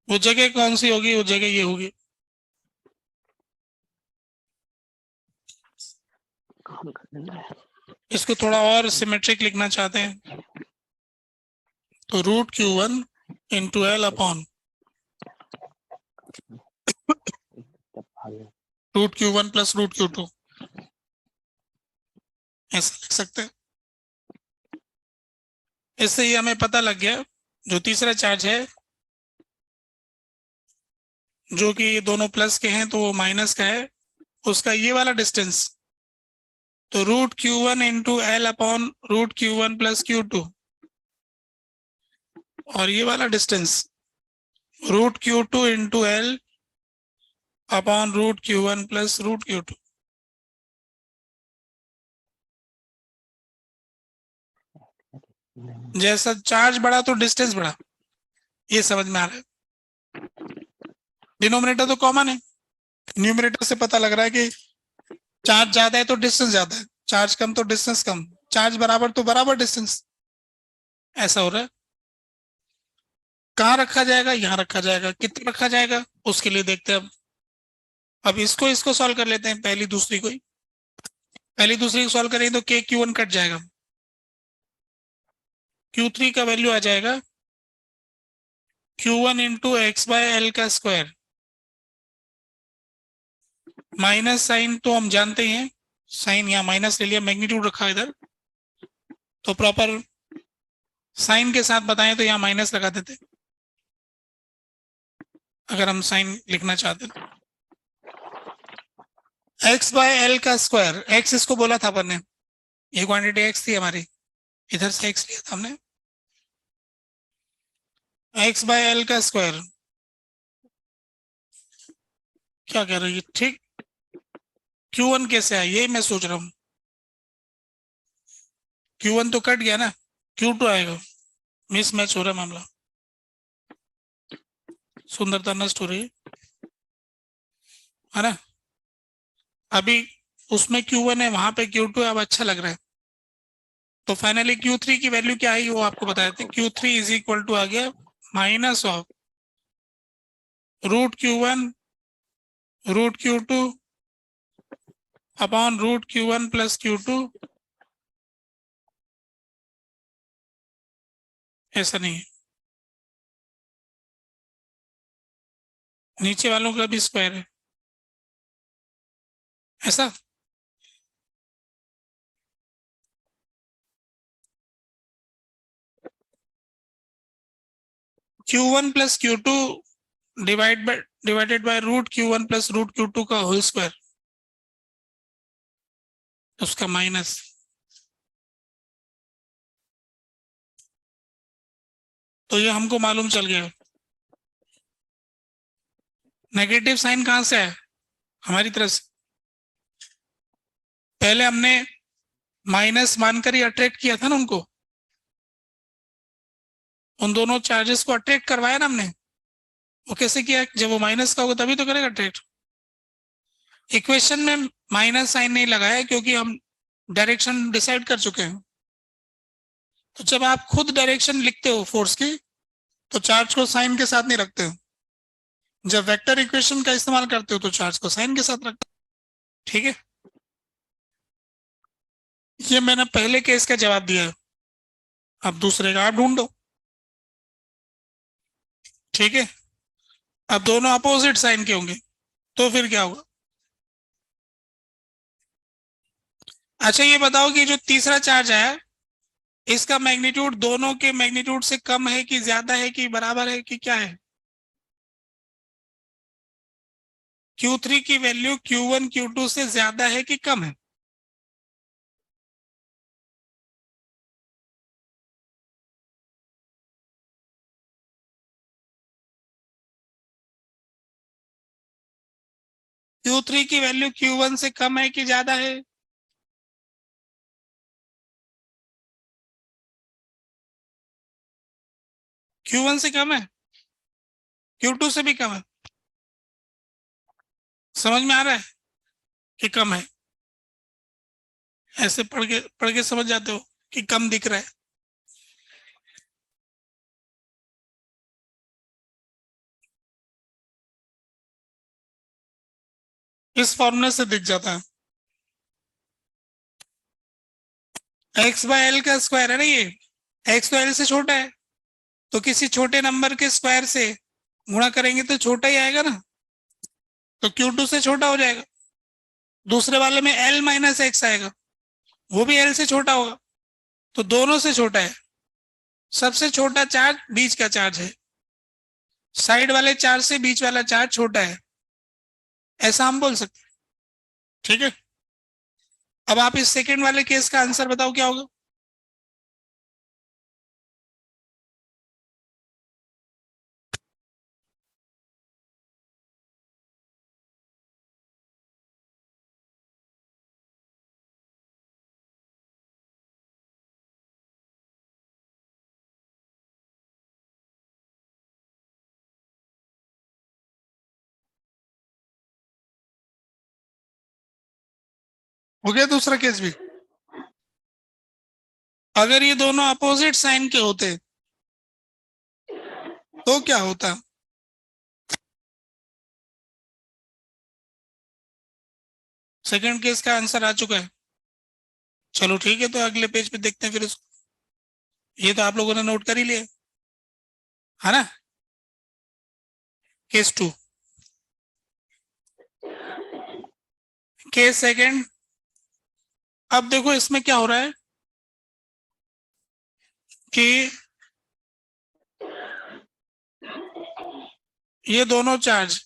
वो जगह कौन सी होगी, वो जगह ये होगी। इसको थोड़ा और सिमेट्रिक लिखना चाहते हैं तो root Q1 into L upon root Q1 plus root Q2, ऐसा लिख सकते हैं। इससे ही हमें पता लग गया जो तीसरा चार्ज है जो कि ये दोनों प्लस के हैं तो वो माइनस का है, उसका ये वाला डिस्टेंस, तो root Q1 into L upon root Q1 plus Q2, और ये वाला distance root Q2 into L upon root Q1 plus root Q2। जैसा चार्ज बढ़ा तो डिस्टेंस बढ़ा, ये समझ में आ रहा है। डिनोमिनेटर तो कॉमन है, न्यूमरेटर से पता लग रहा है कि चार्ज ज्यादा है तो डिस्टेंस ज्यादा है, चार्ज कम तो डिस्टेंस कम, चार्ज बराबर तो बराबर डिस्टेंस, ऐसा हो रहा है। कहाँ रखा जाएगा, यहाँ रखा जाएगा, कितना रखा जाएगा उसके लिए देखते हैं अब इसको इसको सॉल्व कर लेते हैं, पहली दूसरी को ही, पहली दूसरी को सॉल्व करेंगे तो के Q1 कट जाएगा, Q3 का वैल्यू आ जाएगा Q1 into x by L का स्क्वायर, माइनस साइन तो हम जानते ही हैं, साइन यहाँ माइनस ले लिया, मैग्नीट्यूड रखा इधर, तो प्रॉपर साइन के साथ बताएं तो यहाँ माइनस लगा देते अगर हम साइन लिखना चाहते तो। एक्स बाय एल का स्क्वायर, एक्स इसको बोला था अपन ने, ये क्वांटिटी एक्स थी हमारी, इधर से एक्स लिया था हमने, एक्स बाय एल का स्क्वायर, क्या कह रही है ठीक। Q1 कैसे आया ये मैं सोच रहा हूँ, Q1 तो कट गया ना, Q2 आएगा, मिस मैच हो रहा है मामला, सुंदरता नष्ट हो रही है ना। अभी उसमें Q1 है, वहां पे Q2 है, अब अच्छा लग रहा है। तो फाइनली Q3 की वैल्यू क्या आई वो आपको बताए थे, Q3 इज इक्वल टू आ गया minus of root Q1 root Q2 upon root Q1 plus Q2, ऐसा नहीं है, नीचे वालों का भी स्क्वायर है, ऐसा। Q1 plus Q2 divided by root Q1 plus root Q2 का होल स्क्वायर, उसका माइनस, तो ये हमको मालूम चल गया। नेगेटिव साइन कहां से है, हमारी तरफ से, पहले हमने माइनस मानकर ही अट्रैक्ट किया था ना उनको, उन दोनों चार्जेस को अट्रैक्ट करवाया ना हमने, वो कैसे किया, जब वो माइनस का होगा तभी तो करेगा अट्रैक्ट। इक्वेशन में माइनस साइन नहीं लगाया क्योंकि हम डायरेक्शन डिसाइड कर चुके हैं, तो जब आप खुद डायरेक्शन लिखते हो फोर्स की तो चार्ज को साइन के साथ नहीं रखते हो, जब वेक्टर इक्वेशन का इस्तेमाल करते हो तो चार्ज को साइन के साथ रखते हो, ठीक है। ये मैंने पहले केस का जवाब दिया है, अब दूसरे का आप ढूंढो, ठीक है। अब दोनों अपोजिट साइन के होंगे तो फिर क्या होगा। अच्छा ये बताओ कि जो तीसरा चार्ज है इसका मैग्नीट्यूड दोनों के मैग्नीट्यूड से कम है कि ज्यादा है कि बराबर है कि क्या है। Q3 की वैल्यू Q1 Q2 से ज्यादा है कि कम है। Q3 की वैल्यू Q1 से कम है कि ज्यादा है। Q1 से कम है, Q2 से भी कम है, समझ में आ रहा है कि कम है, ऐसे पढ़ के समझ जाते हो कि कम दिख रहा है। इस फॉर्मूले से दिख जाता है, एक्स बाय एल का स्क्वायर है ना ये, एक्स तो एल से छोटा है, तो किसी छोटे नंबर के स्क्वायर से गुणा करेंगे तो छोटा ही आएगा ना, तो Q2 से छोटा हो जाएगा। दूसरे वाले में L माइनस एक्स आएगा, वो भी L से छोटा होगा, तो दोनों से छोटा है, सबसे छोटा चार्ज बीच का चार्ज है, साइड वाले चार्ज से बीच वाला चार्ज छोटा है, ऐसा हम बोल सकते हैं। ठीक है, अब आप इस सेकंड वाले केस का आंसर बताओ क्या होगा। हो गया दूसरा केस भी। अगर ये दोनों अपोजिट साइन के होते तो क्या होता। सेकंड केस का आंसर आ चुका है। चलो ठीक है, तो अगले पेज पे देखते हैं फिर इसको। ये तो आप लोगों ने नोट कर ही लिया है ना। Case 2, case second. अब देखो इसमें क्या हो रहा है कि ये दोनों चार्ज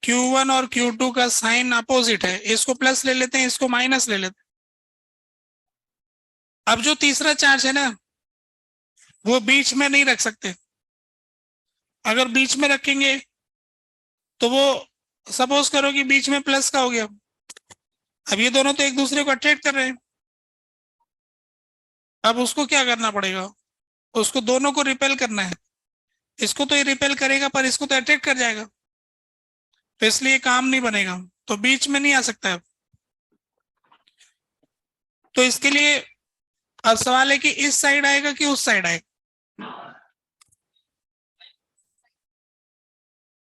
Q1 और Q2 का साइन अपोजिट है, इसको प्लस ले लेते हैं, इसको माइनस ले लेते हैं। अब जो तीसरा चार्ज है ना, वो बीच में नहीं रख सकते। अगर बीच में रखेंगे तो वो, सपोज करो कि बीच में प्लस का हो गया। अब ये दोनों तो एक दूसरे को अट्रैक्ट कर रहे हैं। अब उसको क्या करना पड़ेगा, उसको दोनों को रिपेल करना है। इसको तो ये रिपेल करेगा पर इसको तो अट्रैक्ट कर जाएगा, तो इसलिए काम नहीं बनेगा, तो बीच में नहीं आ सकता है। तो इसके लिए अब सवाल है कि इस साइड आएगा कि उस साइड आएगा।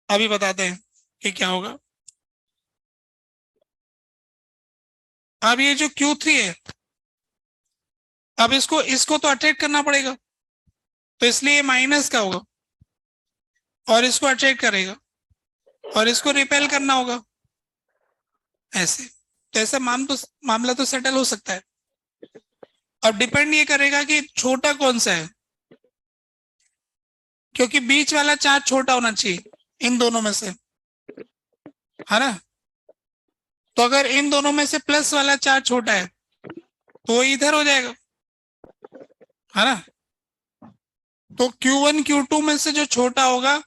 अभी बताते हैं कि क्या होगा। अब ये जो Q3 है, अब इसको इसको तो अट्रैक्ट करना पड़ेगा, तो इसलिए माइनस का होगा और इसको अट्रैक्ट करेगा और इसको रिपेल करना होगा ऐसे। तो ऐसा मामला तो सेटल हो सकता है। अब डिपेंड ये करेगा कि छोटा कौन सा है, क्योंकि बीच वाला चार्ज छोटा होना चाहिए इन दोनों में से, है ना। तो अगर इन दोनों में से प्लस वाला चार्ज छोटा है तो इधर हो जाएगा, है ना। तो Q1 Q2 में से जो छोटा होगा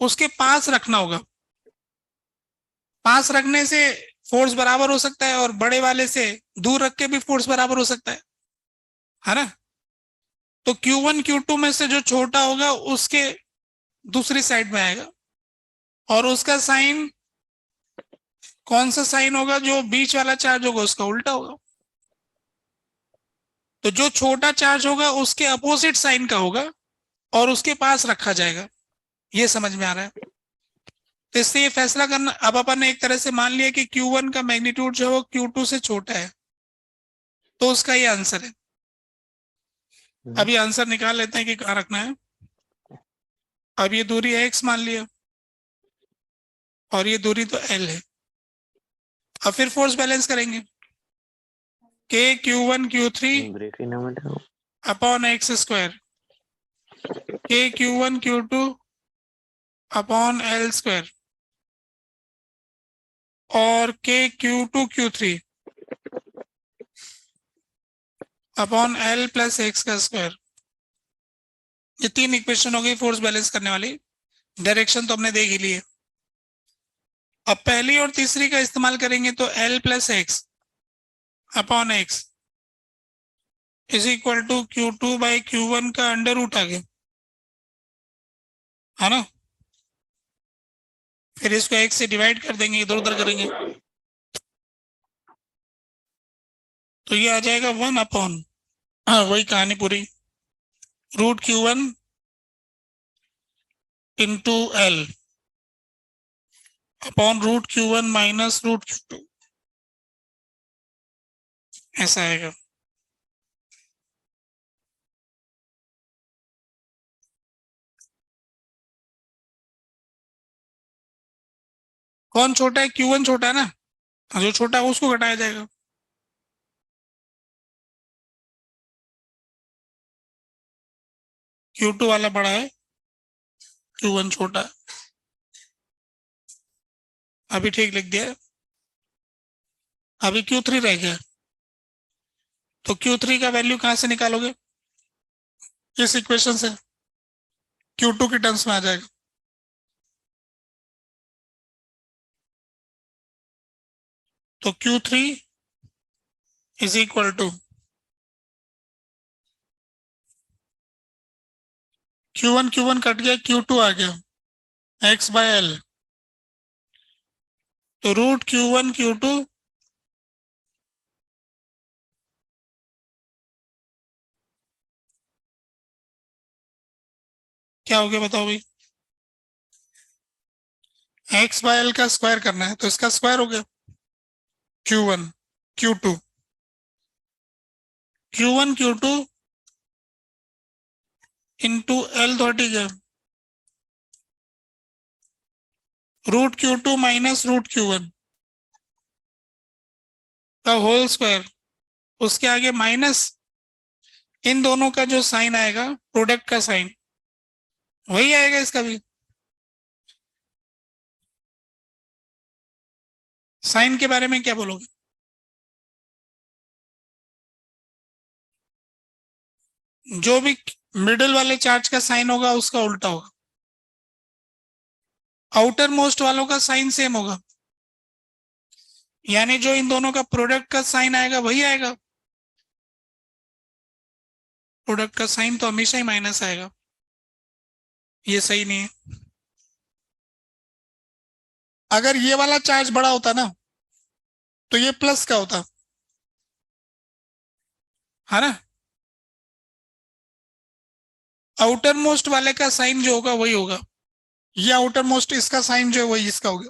उसके पास रखना होगा। पास रखने से फोर्स बराबर हो सकता है और बड़े वाले से दूर रख के भी फोर्स बराबर हो सकता है ना। तो Q1 Q2 में से जो छोटा होगा उसके दूसरी साइड में आएगा, और उसका साइन कौन सा साइन होगा, जो बीच वाला चार्ज होगा उसका उल्टा होगा। तो जो छोटा चार्ज होगा उसके अपोजिट साइन का होगा और उसके पास रखा जाएगा। ये समझ में आ रहा है। तो इससे ये फैसला करना, अब अपन ने एक तरह से मान लिया कि Q1 का मैग्नीट्यूड जो है वो Q2 से छोटा है, तो उसका ये आंसर है। अभी आंसर निकाल लेते हैं कि कहाँ रखना है। अब ये दूरी x मान लिया और ये दूरी तो L है। अब फिर फोर्स बैलेंस करेंगे, K Q1 Q3 upon x square, K Q1 Q2 upon L square, और K Q2 Q3 upon L plus x का स्क्वायर। ये तीन इक्वेशन हो गई फोर्स बैलेंस करने वाली। डायरेक्शन तो हमने देख ही ली है। अब पहली और तीसरी का इस्तेमाल करेंगे तो L plus x upon x is equal to Q2 by Q1 का अंडर रूट आ गया, है ना। फिर इसको x से डिवाइड कर देंगे, इधर उधर करेंगे, तो ये आ जाएगा 1 अपॉन, हाँ वही कहानी पूरी, root Q1 into L upon root Q1 minus root Q2, ऐसा आएगा। कौन छोटा है, Q1 छोटा है ना, जो छोटा है उसको घटाया जाएगा। Q2 वाला बड़ा है, Q1 छोटा है। अभी ठीक लिख दिया है। अभी Q3 रह गया, तो Q3 का वैल्यू कहां से निकालोगे? इस इक्वेशन से Q2 के टर्म्स में आ जाएगा। तो Q3 is equal to Q1 cut गया, Q2 आ गया, x/L। तो रूट Q1 Q2 क्या हो गया बताओ भाई? x/L का स्क्वायर करना है तो इसका स्क्वायर हो गया, Q1 Q2 Q1 Q2 into L तो हट ही गया, root Q2 minus root Q1 का होल स्क्वायर, उसके आगे माइनस इन दोनों का जो साइन आएगा, प्रोडक्ट का साइन, वही आएगा इसका भी। साइन के बारे में क्या बोलोगे? जो भी मिडिल वाले चार्ज का साइन होगा उसका उल्टा होगा, आउटर मोस्ट वालों का साइन सेम होगा, यानी जो इन दोनों का प्रोडक्ट का साइन आएगा वही आएगा। प्रोडक्ट का साइन तो हमेशा ही माइनस आएगा, ये सही नहीं है। अगर ये वाला चार्ज बड़ा होता ना तो ये प्लस का होता, है ना? आउटर मोस्ट वाले का साइन जो होगा वही होगा, ये आउटर मोस्ट इसका साइन जो है वही इसका होगा।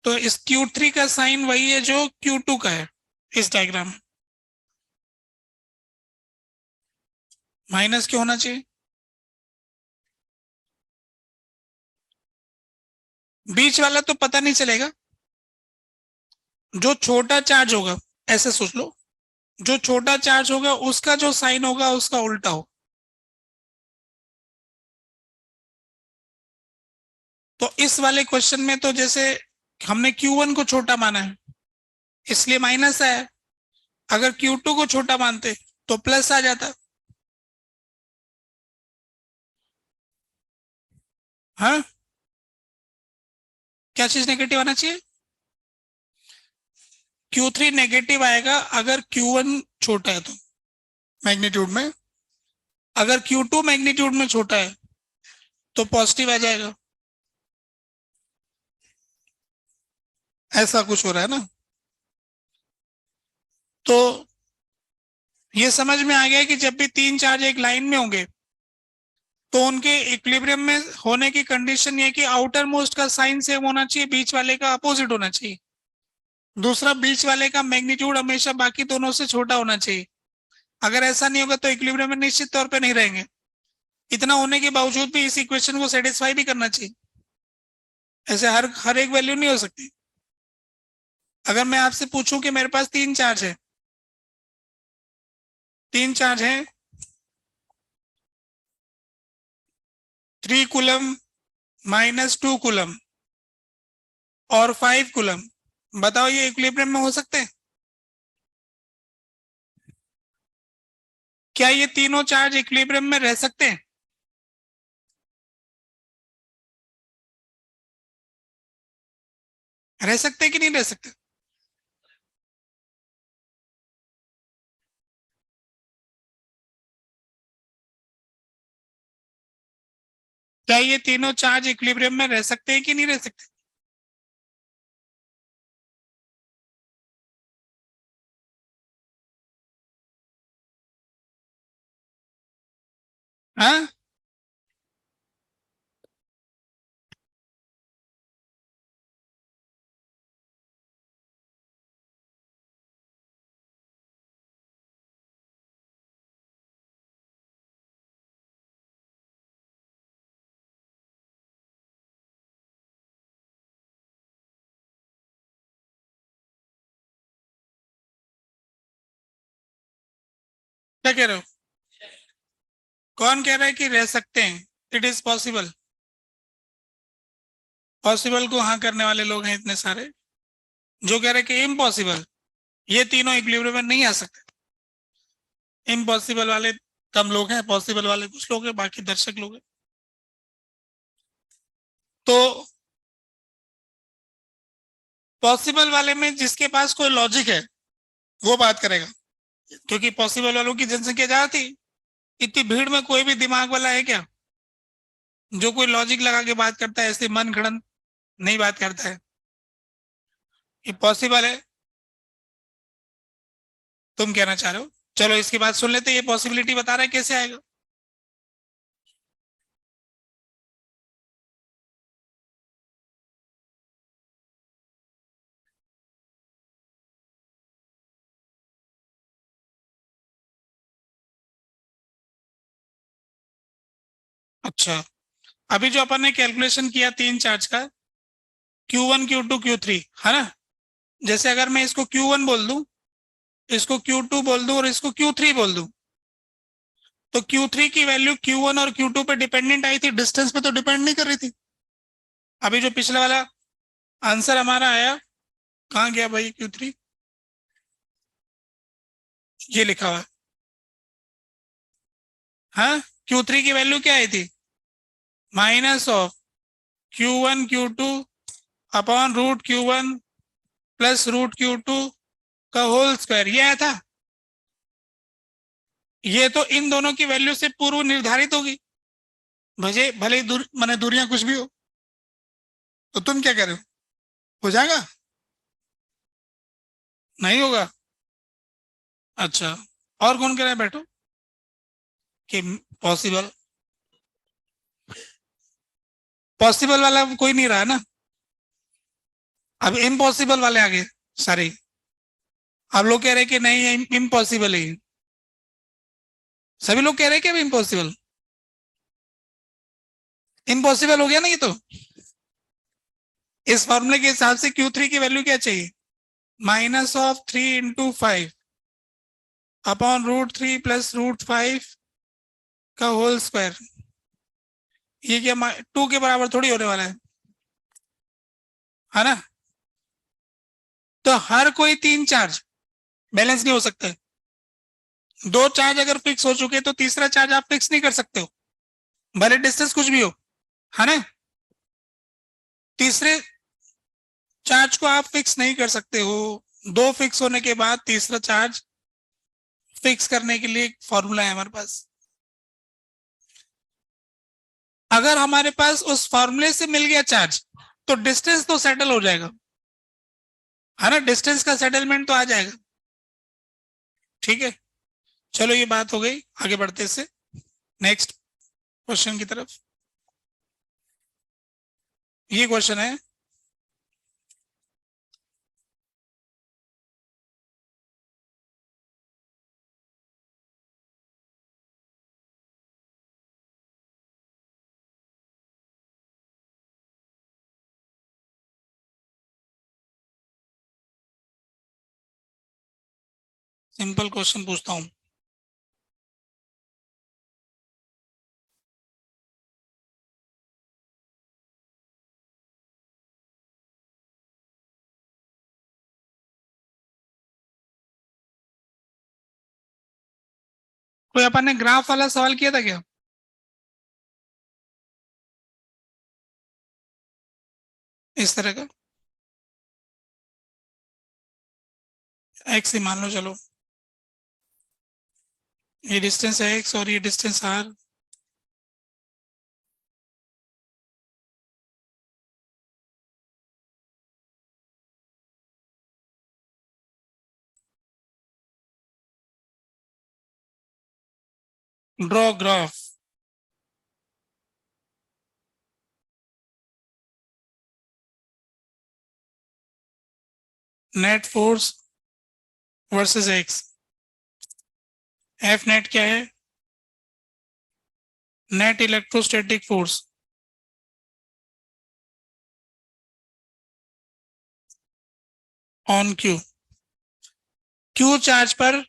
तो इस Q3 का साइन वही है जो Q2 का है इस डायग्राम में। माइनस क्यों होना चाहिए? बीच वाला तो पता नहीं चलेगा, जो छोटा चार्ज होगा, ऐसे सोच लो, जो छोटा चार्ज होगा उसका जो साइन होगा उसका उल्टा हो। तो इस वाले क्वेश्चन में तो जैसे हमने Q1 को छोटा माना है इसलिए माइनस आया, अगर Q2 को छोटा मानते तो प्लस आ जाता। हाँ, क्या चीज नेगेटिव आना चाहिए? Q3 नेगेटिव आएगा अगर Q1 छोटा है तो, मैग्नीट्यूड में। अगर Q2 मैग्नीट्यूड में छोटा है तो पॉजिटिव आ जाएगा। ऐसा कुछ हो रहा है ना? तो ये समझ में आ गया कि जब भी तीन चार्ज एक लाइन में होंगे तो उनके इक्विलिब्रियम में होने की कंडीशन ये कि आउटर मोस्ट का साइन सेम होना चाहिए, बीच वाले का अपोजिट होना चाहिए। दूसरा, बीच वाले का मैग्नीट्यूड हमेशा बाकी दोनों से छोटा होना चाहिए। अगर ऐसा नहीं होगा तो इक्विलिब्रियम में निश्चित तौर पे नहीं रहेंगे। इतना होने के बावजूद भी इस इक्वेशन को सेटिस्फाई भी करना चाहिए, ऐसे हर हर एक वैल्यू नहीं हो सकती। अगर मैं आपसे पूछूं कि मेरे पास तीन चार्ज है, तीन चार्ज है, 3 कूलम -2 कूलम और 5 कूलम, बताओ ये इक्विलिब्रियम में हो सकते हैं? क्या ये तीनों चार्ज इक्विलिब्रियम में रह सकते हैं? रह सकते हैं कि नहीं रह सकते? क्या ये तीनों चार्ज इक्विलिब्रियम में रह सकते हैं कि नहीं रह सकते? हाँ, क्या कह रहे हो? कौन कह रहा है कि रह सकते हैं? It is possible. पॉसिबल को हाँ करने वाले लोग हैं इतने सारे। जो कह रहे हैं कि इम्पॉसिबल, ये तीनों इक्विलिब्रियम में नहीं आ सकते। इम्पॉसिबल वाले कम लोग हैं, पॉसिबल वाले कुछ लोग हैं, बाकी दर्शक लोग हैं। तो पॉसिबल वाले में जिसके पास कोई लॉजिक है वो बात करेगा, क्योंकि पॉसिबल वालों की जनसंख्या ज्यादा थी। इतनी भीड़ में कोई भी दिमाग वाला है क्या जो कोई लॉजिक लगा के बात करता है? ऐसे मन गढ़ंत नहीं बात करता है। ये पॉसिबल है, तुम कहना चाह रहे हो। चलो इसकी बात सुन लेते, ये पॉसिबिलिटी बता रहा है कैसे आएगा। अच्छा, अभी जो अपन ने कैलकुलेशन किया तीन चार्ज का, Q1 Q2 Q3, है ना? जैसे अगर मैं इसको Q1 बोल दूं, इसको Q2 बोल दूं और इसको Q3 बोल दूं, तो Q3 की वैल्यू Q1 और Q2 पे डिपेंडेंट आई थी, डिस्टेंस पे तो डिपेंड नहीं कर रही थी। अभी जो पिछला वाला आंसर हमारा आया, कहाँ गया भाई Q3? ये लिखा हुआ है। हाँ, Q3 की वैल्यू क्या आई थी? Minus of Q1 Q2 upon root Q1 plus root Q2 का होल स्क्वायर, ये आया था। ये तो इन दोनों की वैल्यू से पूर्व निर्धारित होगी, भले भले ही दूर माने दूरियां कुछ भी हो। तो तुम क्या कह रहे हो जाएगा? नहीं होगा? अच्छा, और कौन कह रहा है बैठो कि पॉसिबल? पॉसिबल वाला कोई नहीं रहा ना, अब इम्पॉसिबल वाले आ गए सारे। अब लोग कह रहे हैं कि नहीं इम्पॉसिबल है। सभी लोग कह रहे हैं कि अब इम्पॉसिबल, इम्पॉसिबल हो गया ना ये तो। इस फॉर्मूले के हिसाब से Q3 की वैल्यू क्या चाहिए? -3 × 5 अपॉन √3 प्लस √5 का होल स्क्वायर। ये क्या 2 के बराबर थोड़ी होने वाला है ना? तो हर कोई तीन चार्ज बैलेंस नहीं हो सकते। दो चार्ज अगर फिक्स हो चुके तो तीसरा चार्ज आप फिक्स नहीं कर सकते हो, भले डिस्टेंस कुछ भी हो, है ना? तीसरे चार्ज को आप फिक्स नहीं कर सकते हो। दो फिक्स होने के बाद तीसरा चार्ज फिक्स करने के लिए एक फॉर्मूला है हमारे पास। अगर हमारे पास उस फॉर्मूले से मिल गया चार्ज तो डिस्टेंस तो सेटल हो जाएगा, है ना? डिस्टेंस का सेटलमेंट तो आ जाएगा। ठीक है, चलो ये बात हो गई, आगे बढ़ते इससे नेक्स्ट क्वेश्चन की तरफ। ये क्वेश्चन है, सिंपल क्वेश्चन पूछता हूं। कोई अपन ने ग्राफ वाला सवाल किया था क्या इस तरह का? एक्स ही मान लो, चलो ये डिस्टेंस है एक्स और ये distance r. Draw graph. Net force versus x. F net क्या है? Net electrostatic force on q. Q charge पर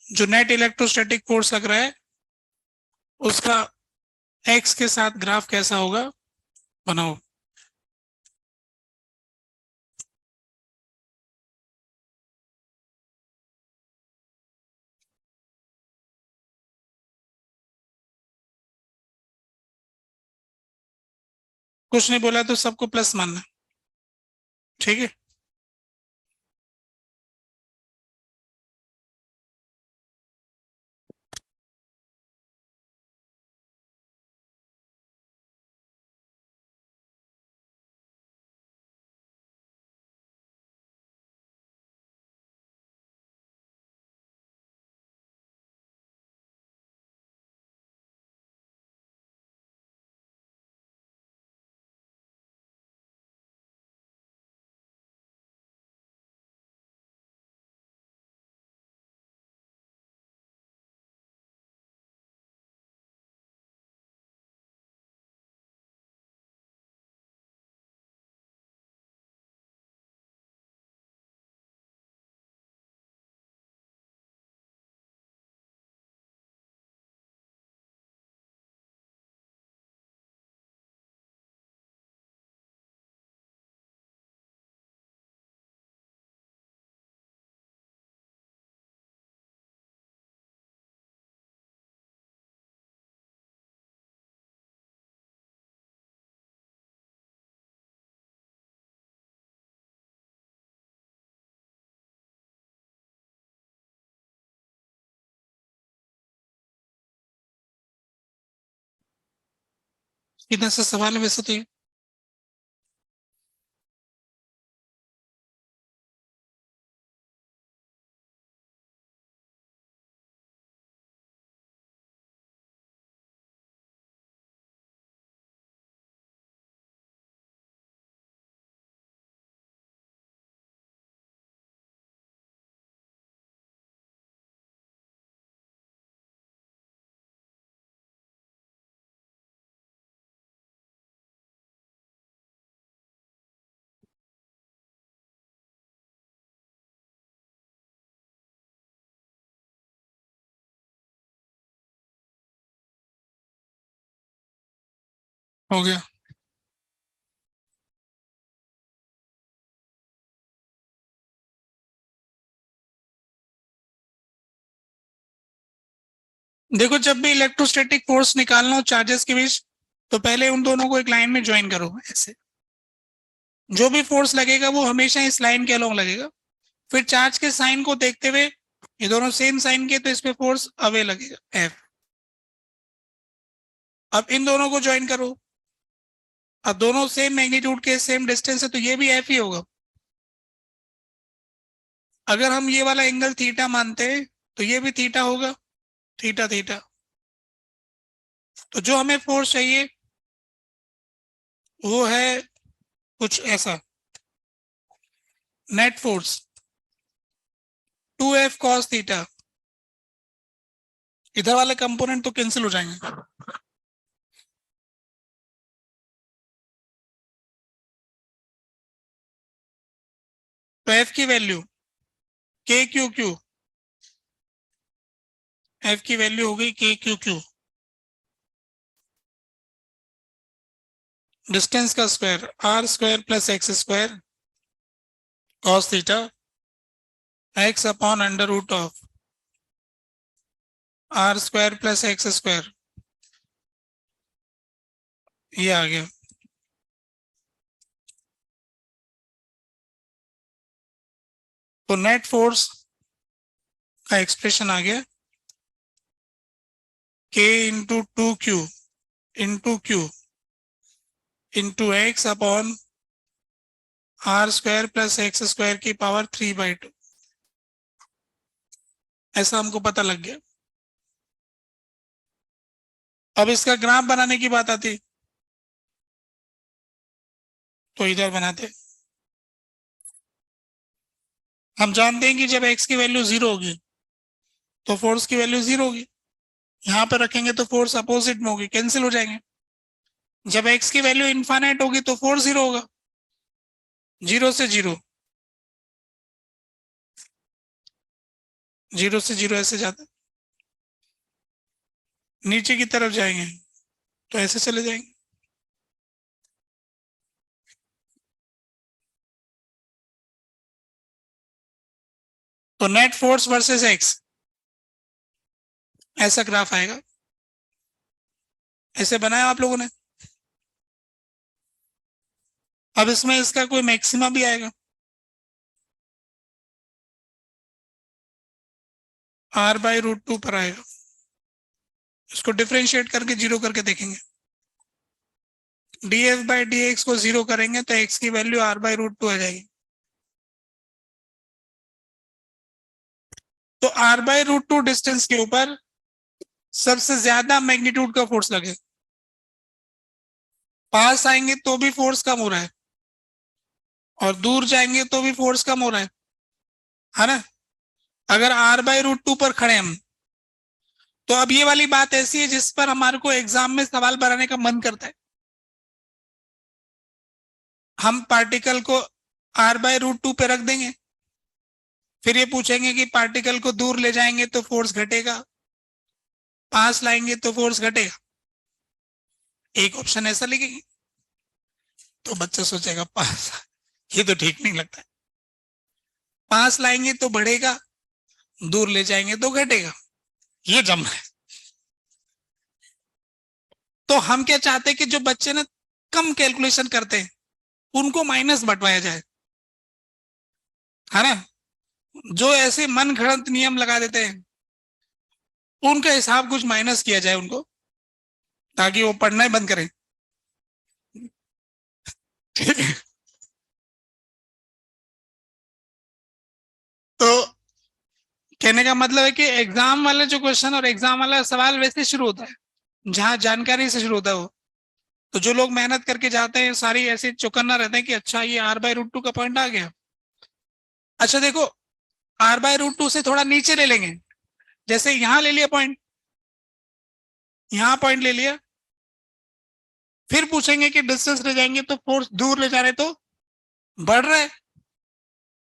जो नेट इलेक्ट्रोस्टैटिक फोर्स लग रहा है उसका एक्स के साथ ग्राफ कैसा होगा बनाओ। कुछ नहीं बोला तो सबको प्लस मानना, ठीक है। सीधा सा सवाल है वैसे तो ये। हो गया। देखो जब भी इलेक्ट्रोस्टैटिक फोर्स निकालना हो चार्जेस के बीच तो पहले उन दोनों को एक लाइन में ज्वाइन करो ऐसे। जो भी फोर्स लगेगा वो हमेशा इस लाइन के अलोंग लगेगा। फिर चार्ज के साइन को देखते हुए ये दोनों सेम साइन के तो इस पे फोर्स अवे लगेगा एफ। अब इन दोनों को ज्वाइन करो। अब दोनों सेम मैग्नीट्यूड के सेम डिस्टेंस है तो ये भी एफ ही होगा। अगर हम ये वाला एंगल थीटा मानते हैं तो ये भी थीटा होगा, थीटा थीटा। तो जो हमें फोर्स चाहिए वो है कुछ ऐसा, net force 2f cos theta. इधर वाले कंपोनेंट तो कैंसिल हो जाएंगे। तो एफ की value k q q, F की वैल्यू हो गई के क्यू क्यू, डिस्टेंस का square r square plus x square cos theta x upon under root of r square plus x square. ये आ गया। तो नेट फोर्स का एक्सप्रेशन आ गया k into two q into q into x upon r square plus x square की power 3/2। ऐसा हमको पता लग गया। अब इसका ग्राफ बनाने की बात आती तो इधर बनाते। हम जानते हैं कि जब x की वैल्यू 0 होगी तो फोर्स की वैल्यू 0 होगी। यहां पर रखेंगे तो फोर्स अपोजिट में होगी, कैंसिल हो जाएंगे। जब x की वैल्यू इनफाइनाइट होगी तो फोर्स 0 होगा, 0 से 0। जीरो से जीरो ऐसे जाता, नीचे की तरफ जाएंगे तो ऐसे चले जाएंगे। तो नेट फोर्स वर्सेस एक्स, ऐसा ग्राफ आएगा। ऐसे बनाया आप लोगों ने। अब इसमें इसका कोई मैक्सिमा भी आएगा, r/√2 पर आएगा। इसको डिफरेंशिएट करके जीरो करके देखेंगे। df/dx को जीरो करेंगे तो x की वैल्यू r/√2 आ जाएगी। तो r/√2 डिस्टेंस के ऊपर सबसे ज्यादा मैग्नीट्यूड का फोर्स लगे। पास आएंगे तो भी फोर्स कम हो रहा है, और दूर जाएंगे तो भी फोर्स कम हो रहा है ना। अगर r/√2 पर खड़े हम, तो अब ये वाली बात ऐसी है जिस पर हमारे को एग्जाम में सवाल बनाने का मन करता है। हम पार्टिकल को r/√2 पे रख देंगे, फिर ये पूछेंगे कि पार्टिकल को दूर ले जाएंगे तो फोर्स घटेगा, पास लाएंगे तो फोर्स घटेगा। एक ऑप्शन ऐसा लिखेंगे, तो बच्चा सोचेगा पास, ये तो ठीक नहीं लगता है। पास लाएंगे तो बढ़ेगा, दूर ले जाएंगे तो घटेगा, ये जम है। तो हम क्या चाहते हैं कि जो बच्चे ना कम कैलकुलेशन करते हैं उनको माइनस बंटवाया जाए, है ना। जो ऐसे मन घड़ंत नियम लगा देते हैं उनका हिसाब कुछ माइनस किया जाए उनको, ताकि वो पढ़ना ही बंद करें। ठीक है। तो कहने का मतलब है कि एग्जाम वाले जो क्वेश्चन और एग्जाम वाला सवाल वैसे शुरू होता है जहां जानकारी से शुरू होता है वो। तो जो लोग मेहनत करके जाते हैं सारी ऐसे चौकन्ना रहते हैं कि अच्छा ये r/√2 का पॉइंट आ गया। अच्छा देखो, r/√2 से थोड़ा नीचे ले लेंगे, जैसे यहां ले लिया पॉइंट, यहां पॉइंट ले लिया, फिर पूछेंगे कि डिस्टेंस ले जाएंगे तो फोर्स दूर ले जा रहे तो बढ़ रहा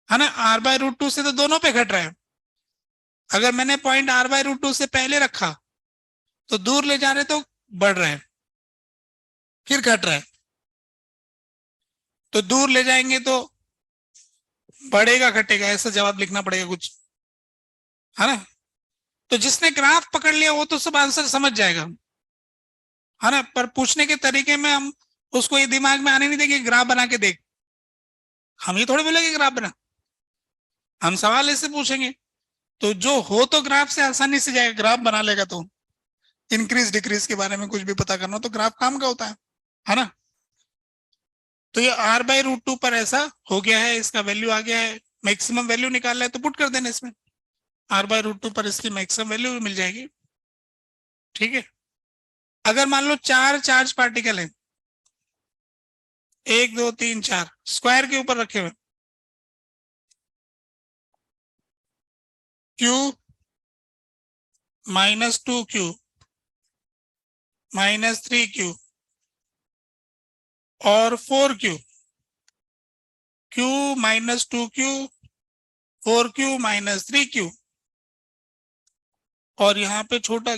है ना। r/√2 से तो दोनों पे घट रहा है। अगर मैंने पॉइंट r/√2 से पहले रखा तो दूर ले जा रहे तो बढ़ रहा है, फिर घट रहा है। तो दूर ले जाएंगे तो बढ़ेगा घटेगा, ऐसा जवाब लिखना पड़ेगा कुछ, है ना। तो जिसने ग्राफ पकड़ लिया वो तो सब आंसर समझ जाएगा, है ना। पर पूछने के तरीके में हम उसको ये दिमाग में आने नहीं देंगे ग्राफ बना के देख। हम ये थोड़ी बोलेंगे ग्राफ बना, हम सवाल ऐसे पूछेंगे। तो जो हो तो ग्राफ से आसानी से जाएगा, ग्राफ बना लेगा तो इंक्रीज डिक्रीज के बारे में कुछ भी पता करना हो तो ग्राफ काम का होता है ना। तो ये r/√2 पर ऐसा हो गया है, इसका वैल्यू आ गया है। मैक्सिमम वैल्यू निकालना है तो पुट कर देना इसमें, r/√2 पर इसकी मैक्सिमम वैल्यू भी मिल जाएगी। ठीक है। अगर मान लो चार चार्ज पार्टिकल है, एक दो तीन चार स्क्वायर के ऊपर रखे हुए, Q -2Q -3Q और 4Q, Q -2Q 4Q -3Q, और यहाँ पे छोटा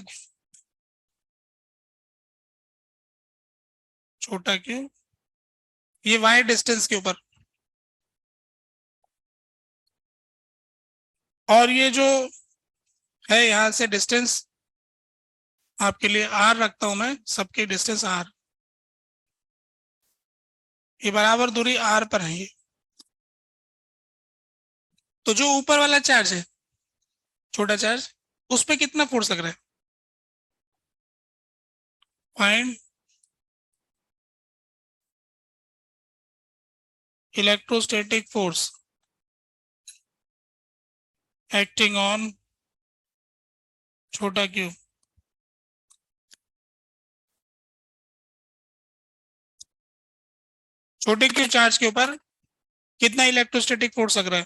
Q, ये y डिस्टेंस के ऊपर। और ये जो है यहाँ से डिस्टेंस आपके लिए r रखता हूं मैं, सबके डिस्टेंस r, ये बराबर दूरी r पर है ये। तो जो ऊपर वाला चार्ज है, छोटा चार्ज, उस पर कितना फोर्स लग रहा है? Find electrostatic force acting on छोटा Q। छोटे Q चार्ज के ऊपर कितना इलेक्ट्रोस्टैटिक फोर्स लग रहा है?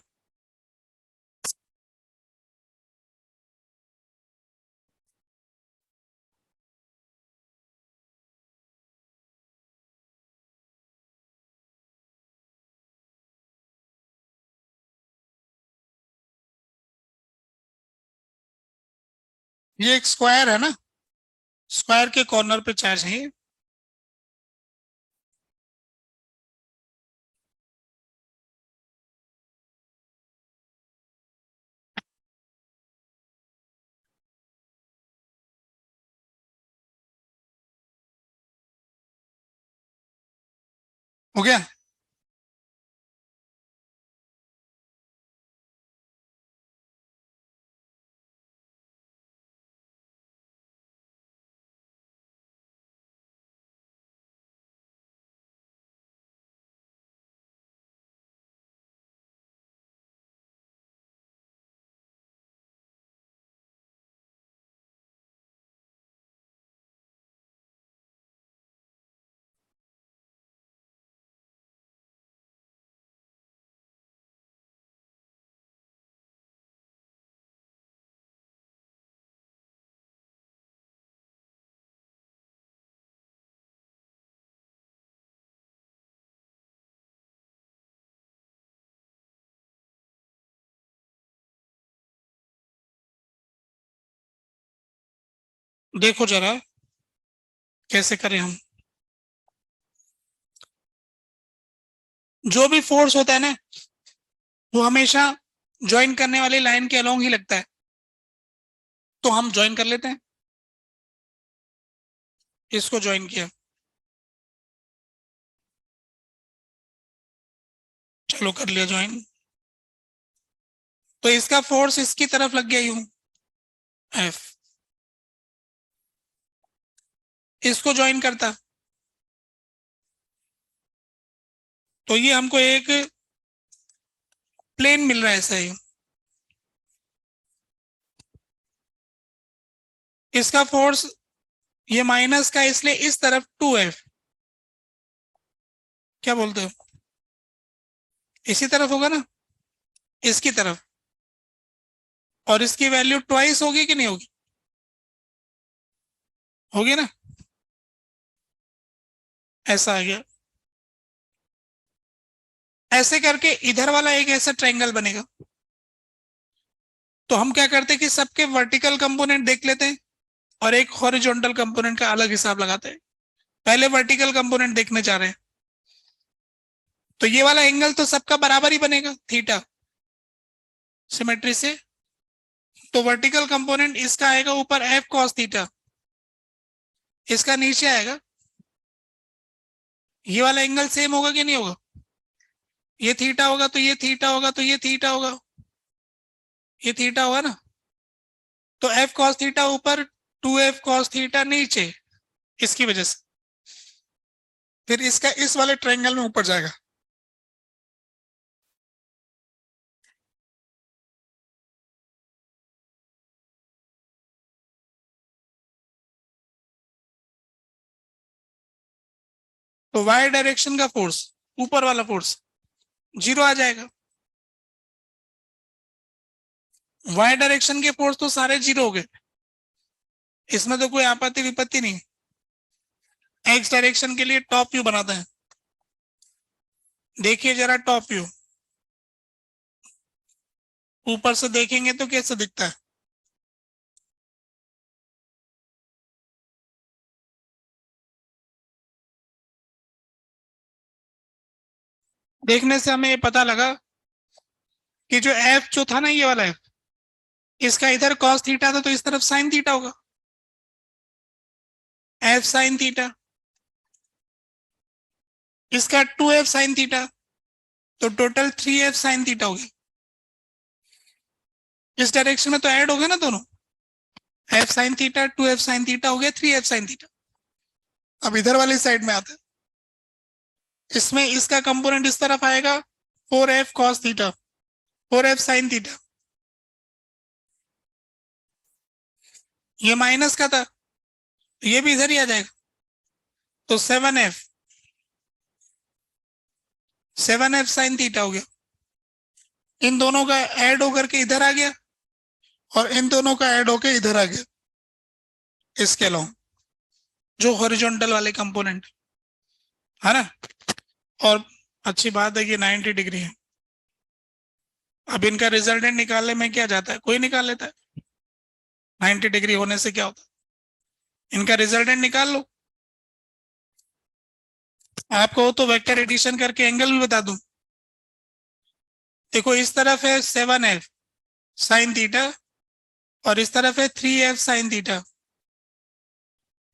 ये एक स्क्वायर है ना, स्क्वायर के कॉर्नर पे चार्ज है। हो गया। देखो जरा कैसे करें हम। जो भी फोर्स होता है ना, वो हमेशा ज्वाइन करने वाली लाइन के अलोंग ही लगता है, तो हम ज्वाइन कर लेते हैं। इसको ज्वाइन किया, चलो कर लिया ज्वाइन। तो इसका फोर्स इसकी तरफ लग गया यूं, एफ। इसको ज्वाइन करता तो ये हमको एक प्लेन मिल रहा है ऐसा ही। इसका फोर्स ये माइनस का, इसलिए इस तरफ 2F। क्या बोलते हो, इसी तरफ होगा ना, इसकी तरफ। और इसकी वैल्यू ट्वाइस होगी कि नहीं होगी, होगी ना। ऐसा आ गया। ऐसे करके इधर वाला एक ऐसा ट्रायंगल बनेगा। तो हम क्या करते हैं कि सबके वर्टिकल कंपोनेंट देख लेते हैं और एक हॉरिजॉन्टल कंपोनेंट का अलग हिसाब लगाते हैं। पहले वर्टिकल कंपोनेंट देखने जा रहे हैं। तो ये वाला एंगल तो सबका बराबर ही बनेगा, थीटा, सिमेट्री से। तो वर्टिकल कंपोनेंट इसका आएगा ऊपर एफ कॉस थीटा, इसका नीचे आएगा। ये वाला एंगल सेम होगा कि नहीं होगा, ये थीटा होगा तो ये थीटा होगा तो ये थीटा होगा, ये थीटा होगा ना। तो एफ कॉस थीटा ऊपर, 2F कॉस थीटा नीचे, इसकी वजह से फिर इसका इस वाले ट्रायंगल में ऊपर जाएगा। तो वाई डायरेक्शन का फोर्स, ऊपर वाला फोर्स, जीरो आ जाएगा। वाई डायरेक्शन के फोर्स तो सारे जीरो हो गए, इसमें तो कोई आपत्ति विपत्ति नहीं। एक्स डायरेक्शन के लिए टॉप व्यू बनाते हैं। देखिए जरा टॉप व्यू, ऊपर से देखेंगे तो कैसे दिखता है। देखने से हमें ये पता लगा कि जो एफ जो था ना, ये वाला एफ, इसका इधर कॉस थीटा था तो इस तरफ साइन थीटा होगा, एफ साइन थीटा। इसका 2F साइन थीटा, तो टोटल 3F साइन थीटा हो गया। इस डायरेक्शन में तो ऐड हो गया ना दोनों, F sine theta 2F sine theta हो गया 3F साइन थीटा। अब इधर वाली साइड में आते हैं, इसमें इसका कंपोनेंट इस तरफ आएगा 4F cos theta, 4F sine theta. ये माइनस का था, ये भी इधर ही आ जाएगा। तो 7F, 7F साइन थीटा हो गया। इन दोनों का ऐड होकर के इधर आ गया और इन दोनों का ऐड होकर इधर आ गया, इसके अलावा जो हॉरिजॉन्टल वाले कंपोनेंट है ना। और अच्छी बात है कि 90 डिग्री है। अब इनका रिजल्टेंट निकालने में क्या जाता है, कोई निकाल लेता है। 90 डिग्री होने से क्या होता है, इनका रिजल्टेंट निकाल लो। आपको तो वेक्टर एडिशन करके एंगल भी बता दूं। देखो इस तरफ है 7f साइन थीटा और इस तरफ है 3f साइन थीटा,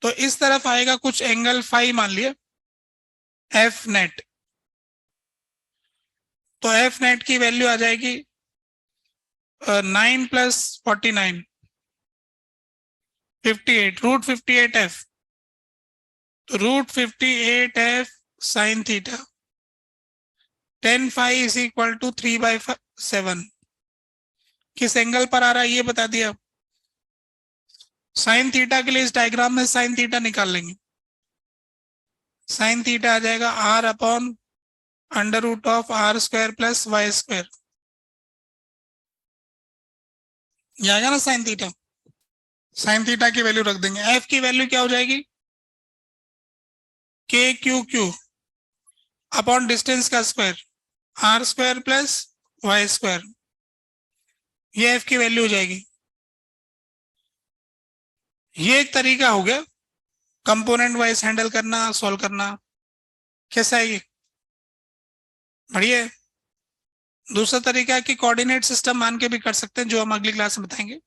तो इस तरफ आएगा कुछ एंगल फाई मान लिया एफ नेट, तो एफ नेट की वैल्यू आ जाएगी 9 + 49 58 √58f, तो √58f sine theta 10 phi is equal to 3/7। किस एंगल पर आ रहा है ये बता दिया। साइन थीटा के लिए इस डायग्राम में साइन थीटा निकाल लेंगे। साइन थीटा आ जाएगा r/√r² + y², ये आएगा ना साइन थीटा। साइन थीटा की वैल्यू रख देंगे, एफ की वैल्यू क्या हो जाएगी k/q² अपॉन डिस्टेंस का स्क्वायर r² + y², ये एफ की वैल्यू हो जाएगी। ये एक तरीका हो गया कंपोनेंट वाइज हैंडल करना, सॉल्व करना। कैसा है ये, बढ़िया है। दूसरा तरीका है कि कोऑर्डिनेट सिस्टम मान के भी कर सकते हैं, जो हम अगली क्लास में बताएंगे।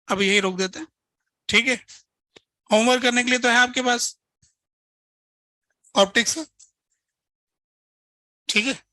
अब यही रोक देते हैं, ठीक है। होमवर्क करने के लिए तो है आपके पास ऑप्टिक्स, ठीक है।